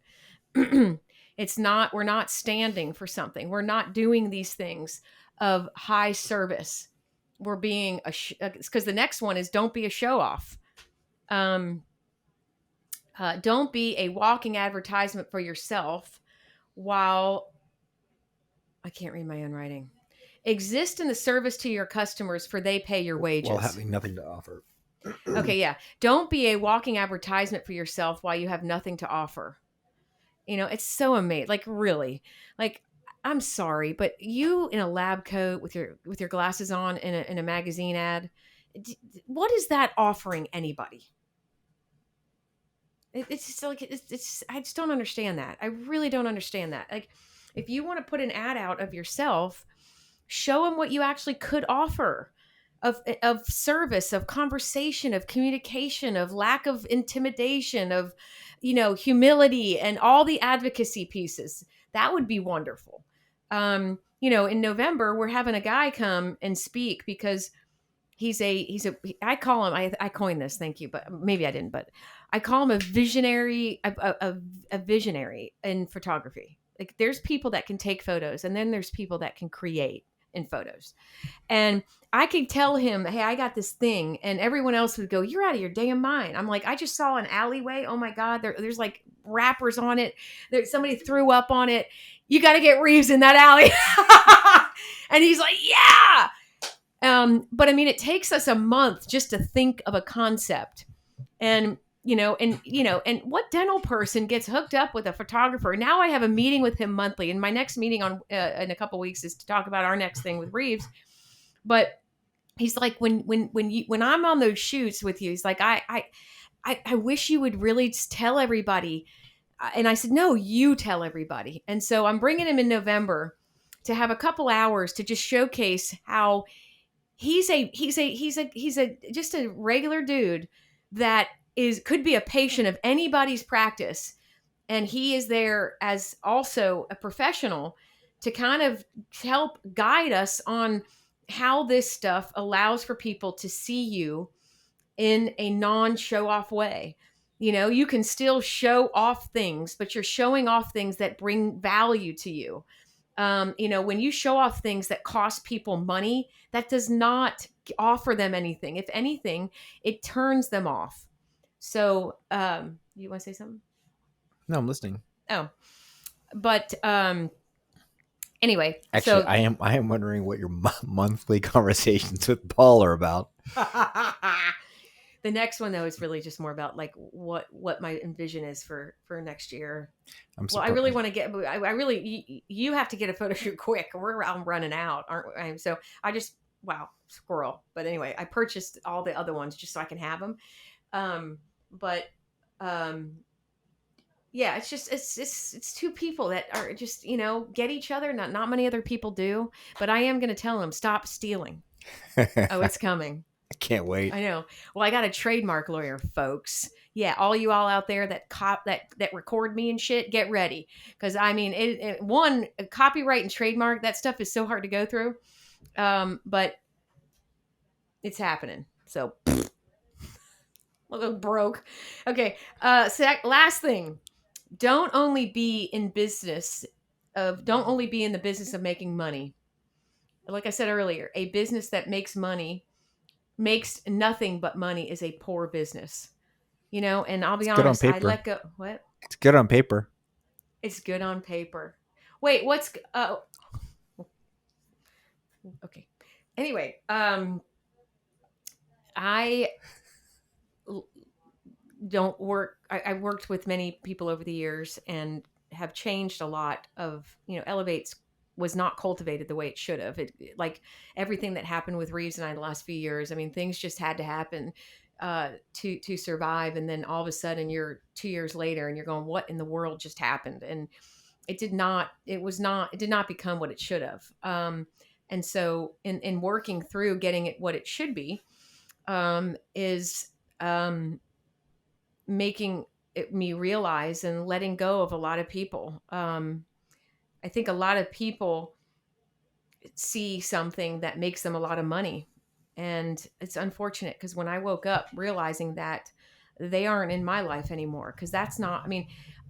We're not standing for something. We're not doing these things of high service. We're being because the next one is don't be a show off. Don't be a walking advertisement for yourself while I can't read my own writing. Exist in the service to your customers, for they pay your wages. While having nothing to offer. Okay, yeah. Don't be a walking advertisement for yourself while you have nothing to offer. It's so amazing. Like, really. Like, I'm sorry, but you in a lab coat with your glasses on in a magazine ad, what is that offering anybody? It's just like it's I just don't understand that. I really don't understand that. Like, if you want to put an ad out of yourself, show them what you actually could offer. of service, of conversation, of communication, of lack of intimidation, of humility, and all the advocacy pieces. That would be wonderful. In November we're having a guy come and speak because he's a I call him, I coined this, thank you, but maybe I didn't, but I call him a visionary, a visionary in photography. Like, there's people that can take photos, and then there's people that can create in photos. And I could tell him, hey, I got this thing. And everyone else would go, you're out of your damn mind. I'm like, I just saw an alleyway. Oh my God. There's like wrappers on it. Somebody threw up on it. You got to get Reeves in that alley. And he's like, yeah. But I mean, it takes us a month just to think of a concept. And and what dental person gets hooked up with a photographer? Now I have a meeting with him monthly, and my next meeting on in a couple of weeks is to talk about our next thing with Reeves. But he's like, when I'm on those shoots with you, he's like, I wish you would really tell everybody. And I said, no, you tell everybody. And so I'm bringing him in November to have a couple hours to just showcase how he's just a regular dude that could be a patient of anybody's practice, and he is there as also a professional to kind of help guide us on how this stuff allows for people to see you in a non-show off way. You can still show off things, but you're showing off things that bring value to you. When you show off things that cost people money, that does not offer them anything. If anything, it turns them off. So, you want to say something? No, I'm listening. Oh, but anyway, Actually, so I am wondering what your monthly conversations with Paul are about. the next one though is really just more about like what my envision is for next year. Well, I really want to get. I really you have to get a photo shoot quick. I'm running out, aren't we? So I just squirrel. But anyway, I purchased all the other ones just so I can have them. But yeah, it's just it's two people that are just get each other. Not many other people do, but I am going to tell them, stop stealing. Oh, it's coming. I can't wait. I know. Well, I got a trademark lawyer, folks. Yeah, all you all out there that that record me and shit, get ready, because I mean, copyright and trademark, that stuff is so hard to go through, but it's happening. So look broke. Okay. Last thing. Don't only be in the business of making money. Like I said earlier, a business that makes makes nothing but money is a poor business. And I'll be honest, I let go. What? It's good on paper. It's good on paper. Wait, what's okay. Anyway, I don't work. I worked with many people over the years and have changed a lot of, Elevates was not cultivated the way it should have. Like everything that happened with Reeves and I the last few years, I mean, things just had to happen to survive. And then all of a sudden you're 2 years later and you're going, what in the world just happened? And it did not become what it should have. And so in working through getting it what it should be, is making me realize and letting go of a lot of people. I think a lot of people see something that makes them a lot of money. And it's unfortunate because when I woke up realizing that they aren't in my life anymore, because that's not,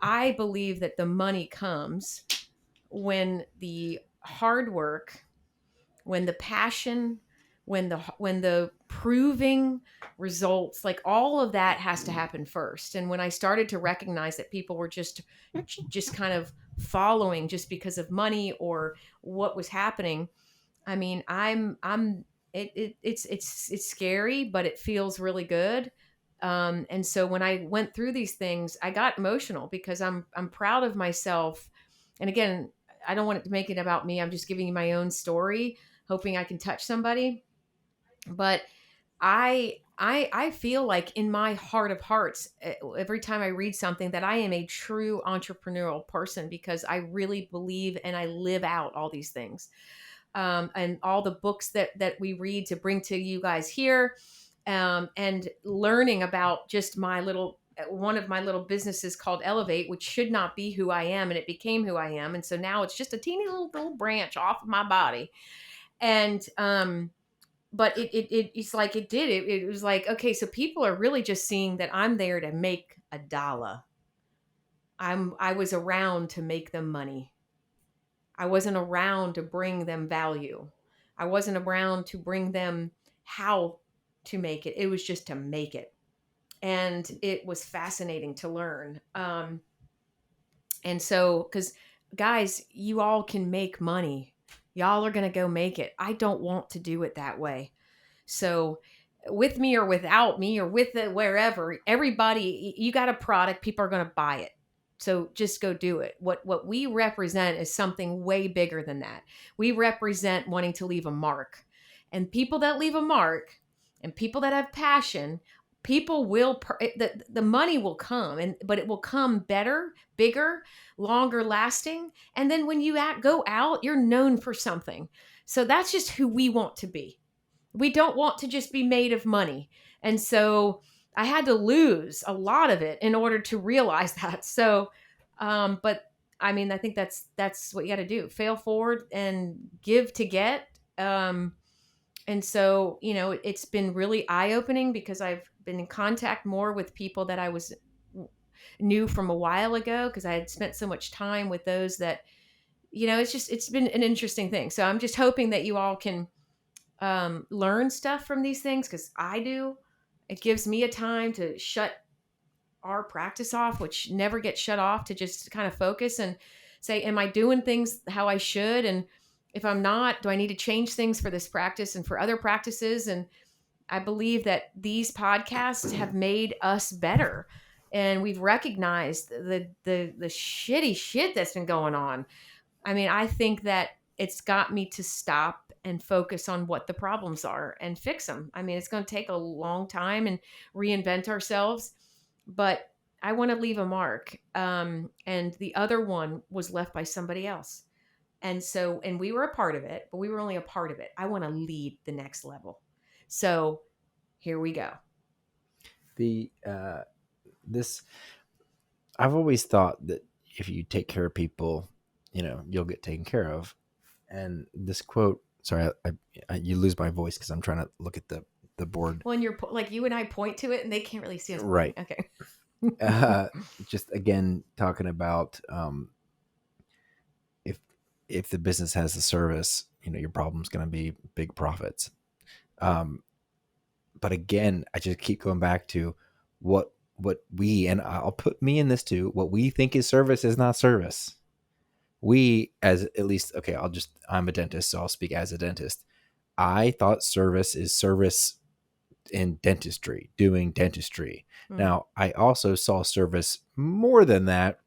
I believe that the money comes when the hard work, when the passion, when the proving results, like all of that has to happen first. And when I started to recognize that people were just kind of following just because of money or what was happening, it's scary, but it feels really good. And so when I went through these things, I got emotional because I'm proud of myself. And again, I don't want it to make it about me. I'm just giving you my own story, hoping I can touch somebody. But I feel like in my heart of hearts, every time I read something, that I am a true entrepreneurial person because I really believe and I live out all these things. and all the books that we read to bring to you guys here, and learning about just my little one of my little businesses called Elevate, which should not be who I am, and it became who I am, and so now it's just a teeny little branch off of my body, and but it's like it was like, okay, so people are really just seeing that I'm there to make a dollar. I was around to make them money. I wasn't around to bring them value. I wasn't around to bring them how to make it. It was just to make it. And it was fascinating to learn. And so, because guys, you all can make money. Y'all are going to go make it. I don't want to do it that way. So, with me or without me or with it, wherever, everybody, you got a product, people are going to buy it. So just go do it. What we represent is something way bigger than that. We represent wanting to leave a mark. And people that leave a mark and people that have passion, people will the money will come, and but it will come better, bigger, longer lasting. And then when you go out, you're known for something. So that's just who we want to be. We don't want to just be made of money. And so I had to lose a lot of it in order to realize that. So, but I mean, I think that's what you got to do. Fail forward and give to get. And so, it's been really eye opening because I've been in contact more with people that I was knew from a while ago because I had spent so much time with those that, it's been an interesting thing. So I'm just hoping that you all can learn stuff from these things because I do. It gives me a time to shut our practice off, which never gets shut off, to just kind of focus and say, am I doing things how I should? And if I'm not, do I need to change things for this practice and for other practices? And I believe that these podcasts have made us better. And we've recognized the shitty shit that's been going on. I mean, I think that it's got me to stop and focus on what the problems are and fix them. I mean, it's going to take a long time and reinvent ourselves, but I want to leave a mark. And the other one was left by somebody else. And so, and we were a part of it, but we were only a part of it. I want to lead the next level. So here we go. The this I've always thought that if you take care of people, you'll get taken care of. And this quote, sorry, you lose my voice because I'm trying to look at the board. Well, and you're like, you and I point to it and they can't really see us. Right. Okay. Just again, talking about if the business has the service, your problem's going to be big profits. But again, I just keep going back to what we, and I'll put me in this too, what we think is service is not service. We, as at least, okay, I'm a dentist, so I'll speak as a dentist. I thought service is service in dentistry, doing dentistry. Mm. Now, I also saw service more than that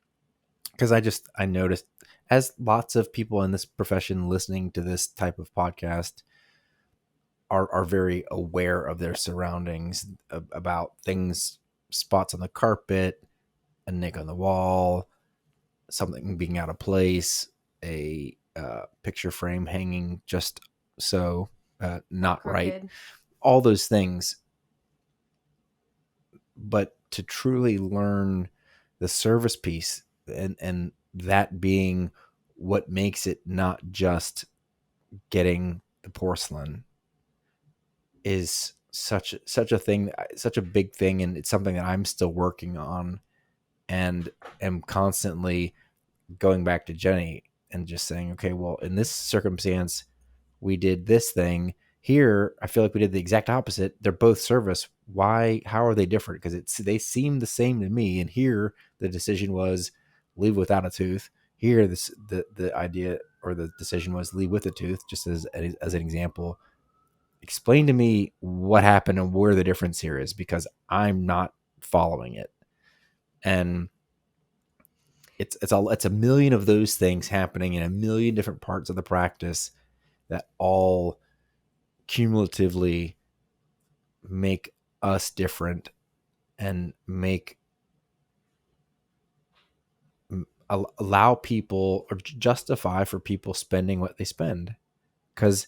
because I noticed, as lots of people in this profession listening to this type of podcast are very aware of their surroundings, about things, spots on the carpet, a nick on the wall, something being out of place, a picture frame hanging just so not crooked, right, all those things. But to truly learn the service piece, and that being what makes it not just getting the porcelain, is such a thing, such a big thing, and it's something that I'm still working on, and am constantly going back to Jenny and just saying, okay, well, in this circumstance, we did this thing. Here, I feel like we did the exact opposite. They're both service. Why? How are they different? Because they seem the same to me. And here, the decision was leave without a tooth. Here, the idea or the decision was leave with a tooth. Just as an example, explain to me what happened and where the difference here is, because I'm not following it. And it's a million of those things happening in a million different parts of the practice that all cumulatively make us different and allow people, or justify for people spending what they spend. because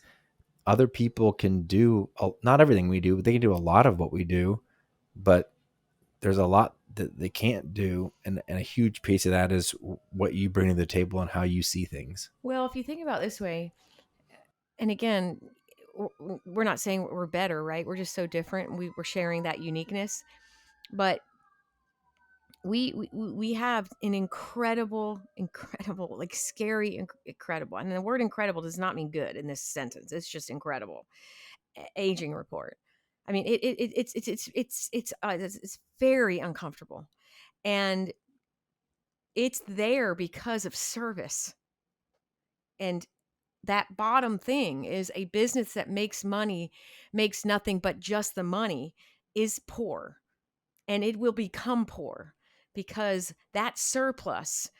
other people can do not everything we do, but they can do a lot of what we do, but there's a lot that they can't do. And a huge piece of that is what you bring to the table and how you see things. Well, if you think about it this way, and again, we're not saying we're better, right? We're just so different, and we're sharing that uniqueness. But we have an incredible, like scary, incredible. And the word incredible does not mean good in this sentence. It's just incredible. Aging report. I mean, it's very uncomfortable, and it's there because of service. And that bottom thing is a business that makes money, makes nothing but just the money, is poor, and it will become poor because that surplus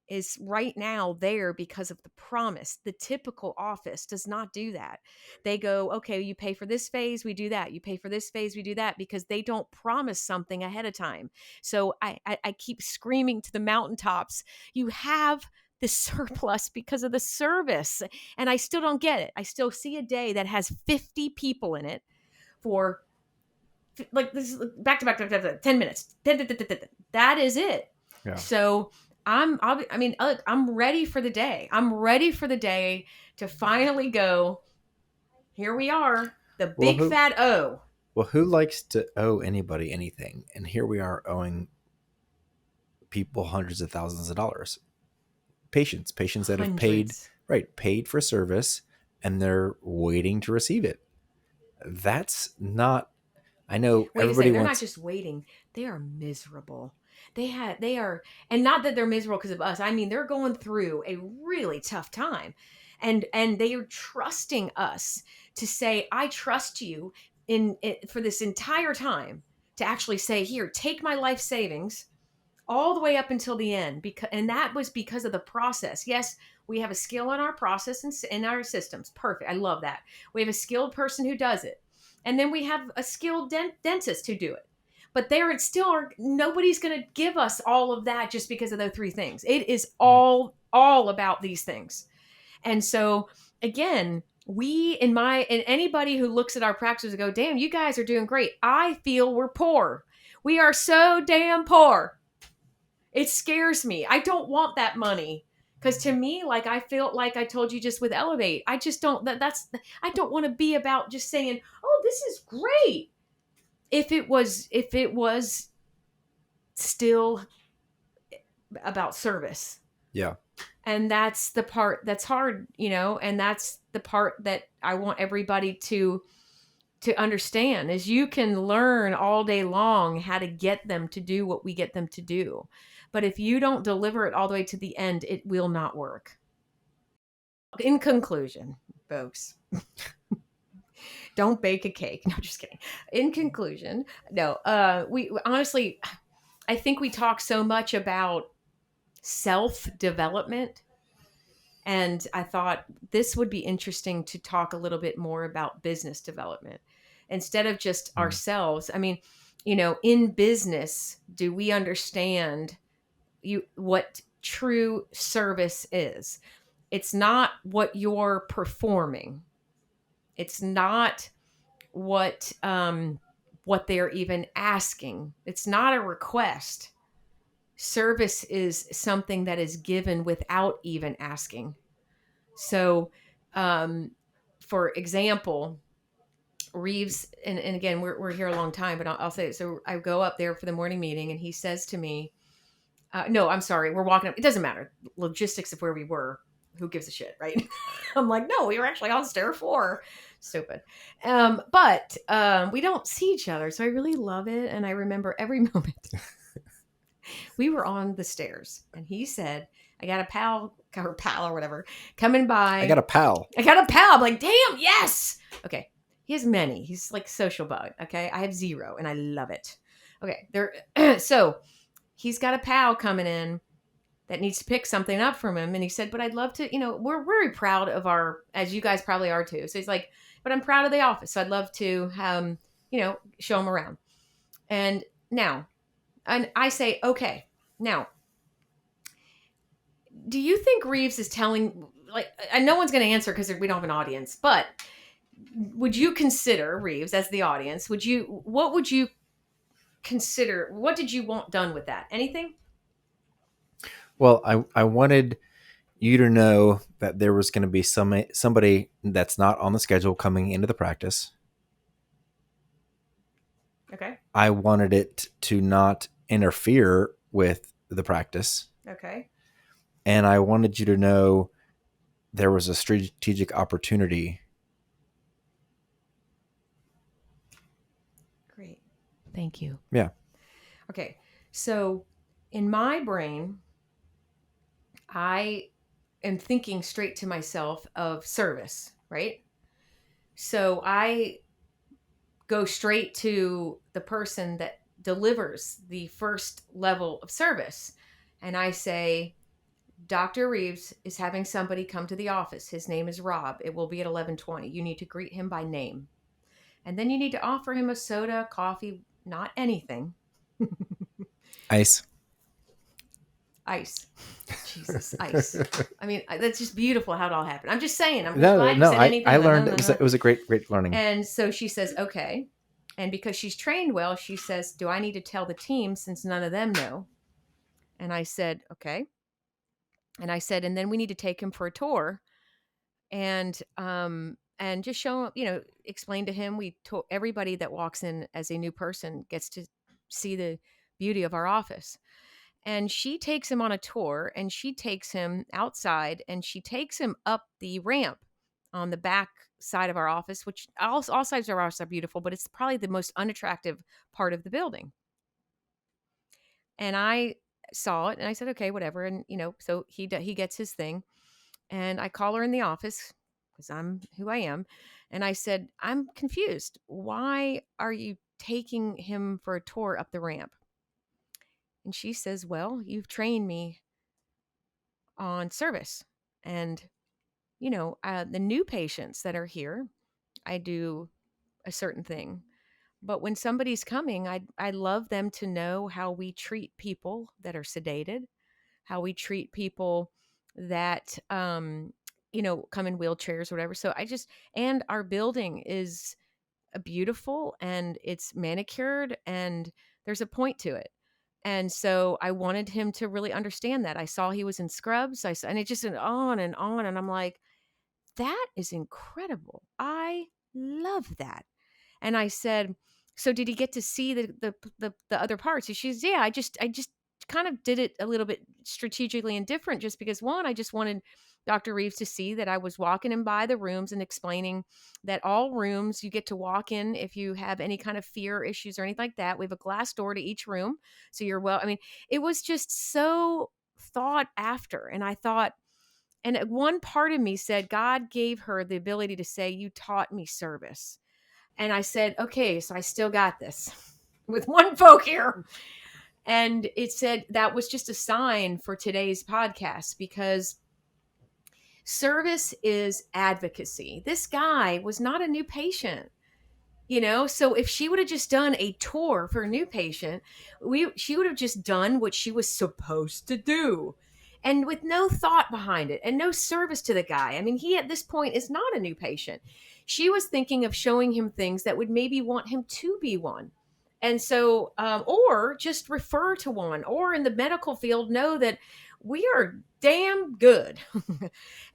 is right now there because of the promise. The typical office does not do that. They go, okay, you pay for this phase, we do that. You pay for this phase, we do that, because they don't promise something ahead of time. So I keep screaming to the mountaintops, you have the surplus because of the service. And I still don't get it. I still see a day that has 50 people in it for like this is back to back, 10 minutes. That is it. Yeah. So I'm ready for the day. I'm ready for the day to finally go, here we are, the Well, big fat O. who likes to owe anybody anything? And here we are owing people hundreds of thousands of dollars. Patients that have Hundreds. paid for service, and they're waiting to receive it. That's not, I know Wait a everybody second, they're not wants, just waiting, they are miserable. They are, and not that they're miserable because of us. I mean, they're going through a really tough time. And they are trusting us to say, I trust you for this entire time, to actually say, here, take my life savings all the way up until the end, because and that was because of the process. Yes, we have a skill in our process and in our systems. Perfect. I love that. We have a skilled person who does it, and then we have a skilled dentist who do it. But there, it's still nobody's going to give us all of that just because of those three things. It is all about these things. And so again, we and anybody who looks at our practices and go, damn, you guys are doing great. I feel we're poor. We are so damn poor. It scares me. I don't want that money. Because to me, like, I feel like I told you just with Elevate, I just don't, I don't want to be about just saying, oh, this is great. If it was still about service. yeah. And that's the part that's hard, and that's the part that I want everybody to understand, is you can learn all day long how to get them to do what we get them to do. But if you don't deliver it all the way to the end, it will not work. In conclusion, folks, don't bake a cake. No, just kidding. In conclusion, no, we honestly, I think we talk so much about self-development, and I thought this would be interesting to talk a little bit more about business development instead of just ourselves. I mean, in business, do we understand what true service is? It's not what you're performing. It's not what they're even asking. It's not a request. Service is something that is given without even asking. So, for example, Reeves, and again, we're here a long time, but I'll say it. So I go up there for the morning meeting, and he says to me, no, I'm sorry, we're walking up. It doesn't matter. Logistics of where we were. Who gives a shit, right? I'm like, no, we were actually on stair 4. Stupid. But we don't see each other. So I really love it. And I remember every moment. We were on the stairs, and he said, I got a pal or whatever coming by. I got a pal. I'm like, damn, yes. Okay. He has many. He's like a social bug. Okay. I have 0, and I love it. Okay. So he's got a pal coming in that needs to pick something up from him. And he said, but I'd love to, we're very proud of as you guys probably are too. So he's like, but I'm proud of the office. So I'd love to, show him around. And I say, okay, now, do you think Reeves is telling like, and no one's going to answer because we don't have an audience, but would you consider, Reeves, as the audience, what would you consider, what did you want done with that? Anything? Well, I wanted you to know that there was going to be somebody that's not on the schedule coming into the practice. Okay. I wanted it to not interfere with the practice. Okay. And I wanted you to know there was a strategic opportunity. Great. Thank you. Yeah. Okay. So in my brain, I am thinking straight to myself of service, right? So I go straight to the person that delivers the first level of service. And I say, Dr. Reeves is having somebody come to the office. His name is Rob. It will be at 11:20. You need to greet him by name. And then you need to offer him a soda, coffee, not anything. Ice. Ice. Jesus, ice. I mean, that's just beautiful how it all happened. I'm just saying. I'm just No, glad you no, said anything. I No, learned no, no, it was a great learning. And so she says, okay. And because she's trained well, she says, do I need to tell the team since none of them know? And I said, okay. And I said, and then we need to take him for a tour and just show him, explain to him. Everybody that walks in as a new person gets to see the beauty of our office. And she takes him on a tour and she takes him outside and she takes him up the ramp on the back side of our office, which all sides of our office are beautiful, but it's probably the most unattractive part of the building. And I saw it and I said, okay, whatever. And, so he gets his thing. And I call her in the office because I'm who I am. And I said, I'm confused. Why are you taking him for a tour up the ramp? And she says, well, you've trained me on service. And, the new patients that are here, I do a certain thing. But when somebody's coming, I love them to know how we treat people that are sedated, how we treat people that, come in wheelchairs or whatever. So and our building is beautiful and it's manicured and there's a point to it. And so I wanted him to really understand that. I saw he was in scrubs. And it just went on and on. And I'm like, that is incredible. I love that. And I said, so did he get to see the other parts? And she's, yeah, I just kind of did it a little bit strategically and different just because one, I just wanted Dr. Reeves to see that I was walking him by the rooms and explaining that all rooms you get to walk in if you have any kind of fear issues or anything like that. We have a glass door to each room. So I mean, it was just so thought after. And I thought, and one part of me said, God gave her the ability to say, you taught me service. And I said, okay, so I still got this with one poke here. And it said that was just a sign for today's podcast because service is advocacy. This guy was not a new patient. So if she would have just done a tour for a new patient, she would have just done what she was supposed to do, and with no thought behind it and no service to the guy. I mean, he at this point is not a new patient. She was thinking of showing him things that would maybe want him to be one. And so, or just refer to one, or in the medical field, know that we are damn good.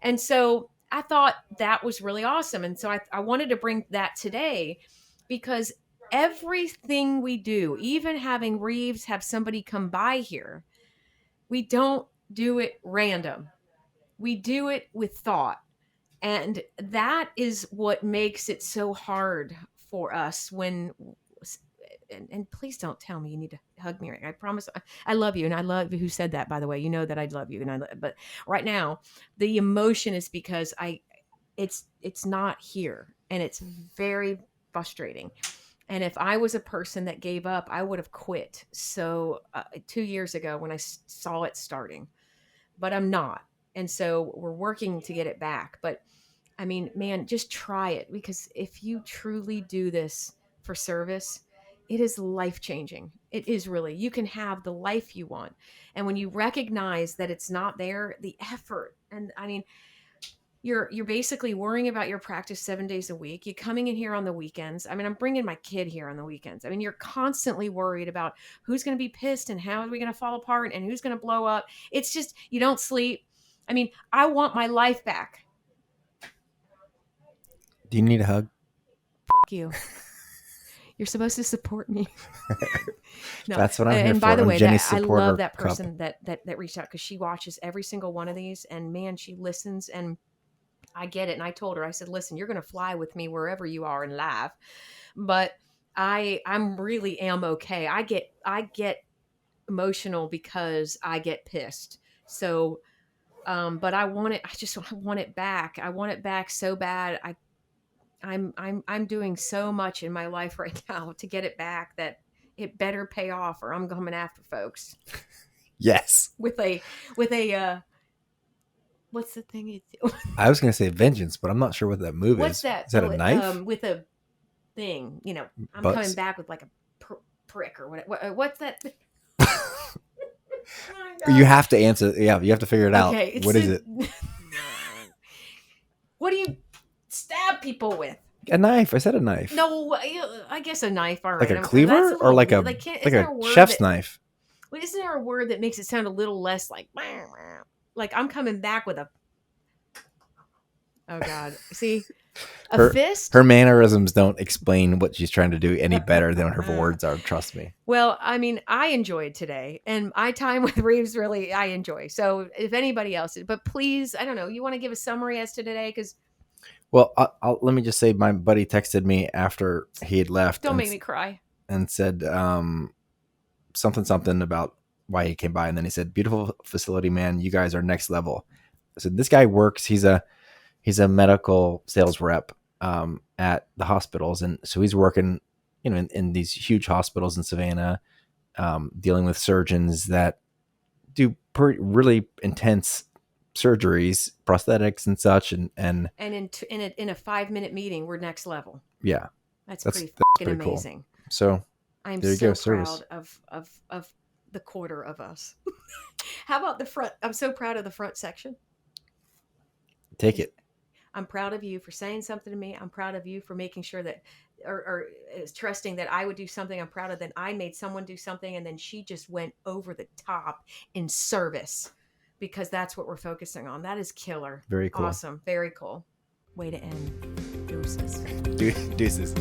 And so I thought that was really awesome. And so I wanted to bring that today because everything we do, even having Reeves have somebody come by here, we don't do it random. We do it with thought. And that is what makes it so hard for us when, and please don't tell me you need to hug me. I promise. I love you. And I love you. Who said that, by the way? You know that I love you. But right now the emotion is because it's not here and it's very frustrating. And if I was a person that gave up, I would have quit. So 2 years ago when I saw it starting, but I'm not. And so we're working to get it back. But I mean, man, just try it because if you truly do this for service, it is life changing. It is really. You can have the life you want. And when you recognize that it's not there, the effort, and I mean, you're basically worrying about your practice 7 days a week. You're coming in here on the weekends. I mean, I'm bringing my kid here on the weekends. I mean, you're constantly worried about who's going to be pissed and how are we going to fall apart and who's going to blow up. It's just, you don't sleep. I mean, I want my life back. Do you need a hug? Fuck you. You're supposed to support me. No. That's what I'm here And for. by the way, Jenny's I supporter love that cup. person that reached out, because she watches every single one of these, and man, she listens, and I get it. And I told her, I said, listen, you're going to fly with me wherever you are and laugh. But I'm really am okay. I get emotional because I get pissed. So, but I want it. I want it back. I want it back so bad. I'm doing so much in my life right now to get it back that it better pay off, or I'm coming after folks. Yes. With a what's the thing you do? I was going to say vengeance, but I'm not sure what that move What's is. that? Is that a knife? With a thing, I'm Butts? coming back with like a prick or what? What's that? You have to answer. Yeah, you have to figure it out. Okay, What is it? What do you stab people with? A knife. I said a knife. No, I guess a knife. All right, Like a cleaver or like a chef's knife? Well, isn't there a word that makes it sound a little less like I'm coming back with a? Oh God! See, fist. Her mannerisms don't explain what she's trying to do any better than her words are. Trust me. Well, I mean, I enjoyed today, and my time with Reeves really I enjoy. So, if anybody else, but please, I don't know, you want to give a summary as to today, because. Well, let me just say, my buddy texted me after he had left. Don't make me cry. And said something about why he came by, and then he said, "Beautiful facility, man. You guys are next level." I said, "This guy works. He's a medical sales rep at the hospitals, and so he's working, in these huge hospitals in Savannah, dealing with surgeons that do really intense surgeries, prosthetics and such, and in a 5-minute meeting, we're next level. Yeah, that's pretty fucking amazing. Cool. So I'm so proud of the quarter of us. How about the front? I'm so proud of the front section. Take it. I'm proud of you for saying something to me. I'm proud of you for making sure that, or trusting that I would do something. I'm proud of that I made someone do something, and then she just went over the top in service, because that's what we're focusing on. That is killer. Very cool. Awesome. Very cool. Way to end. Deuces. Deuces.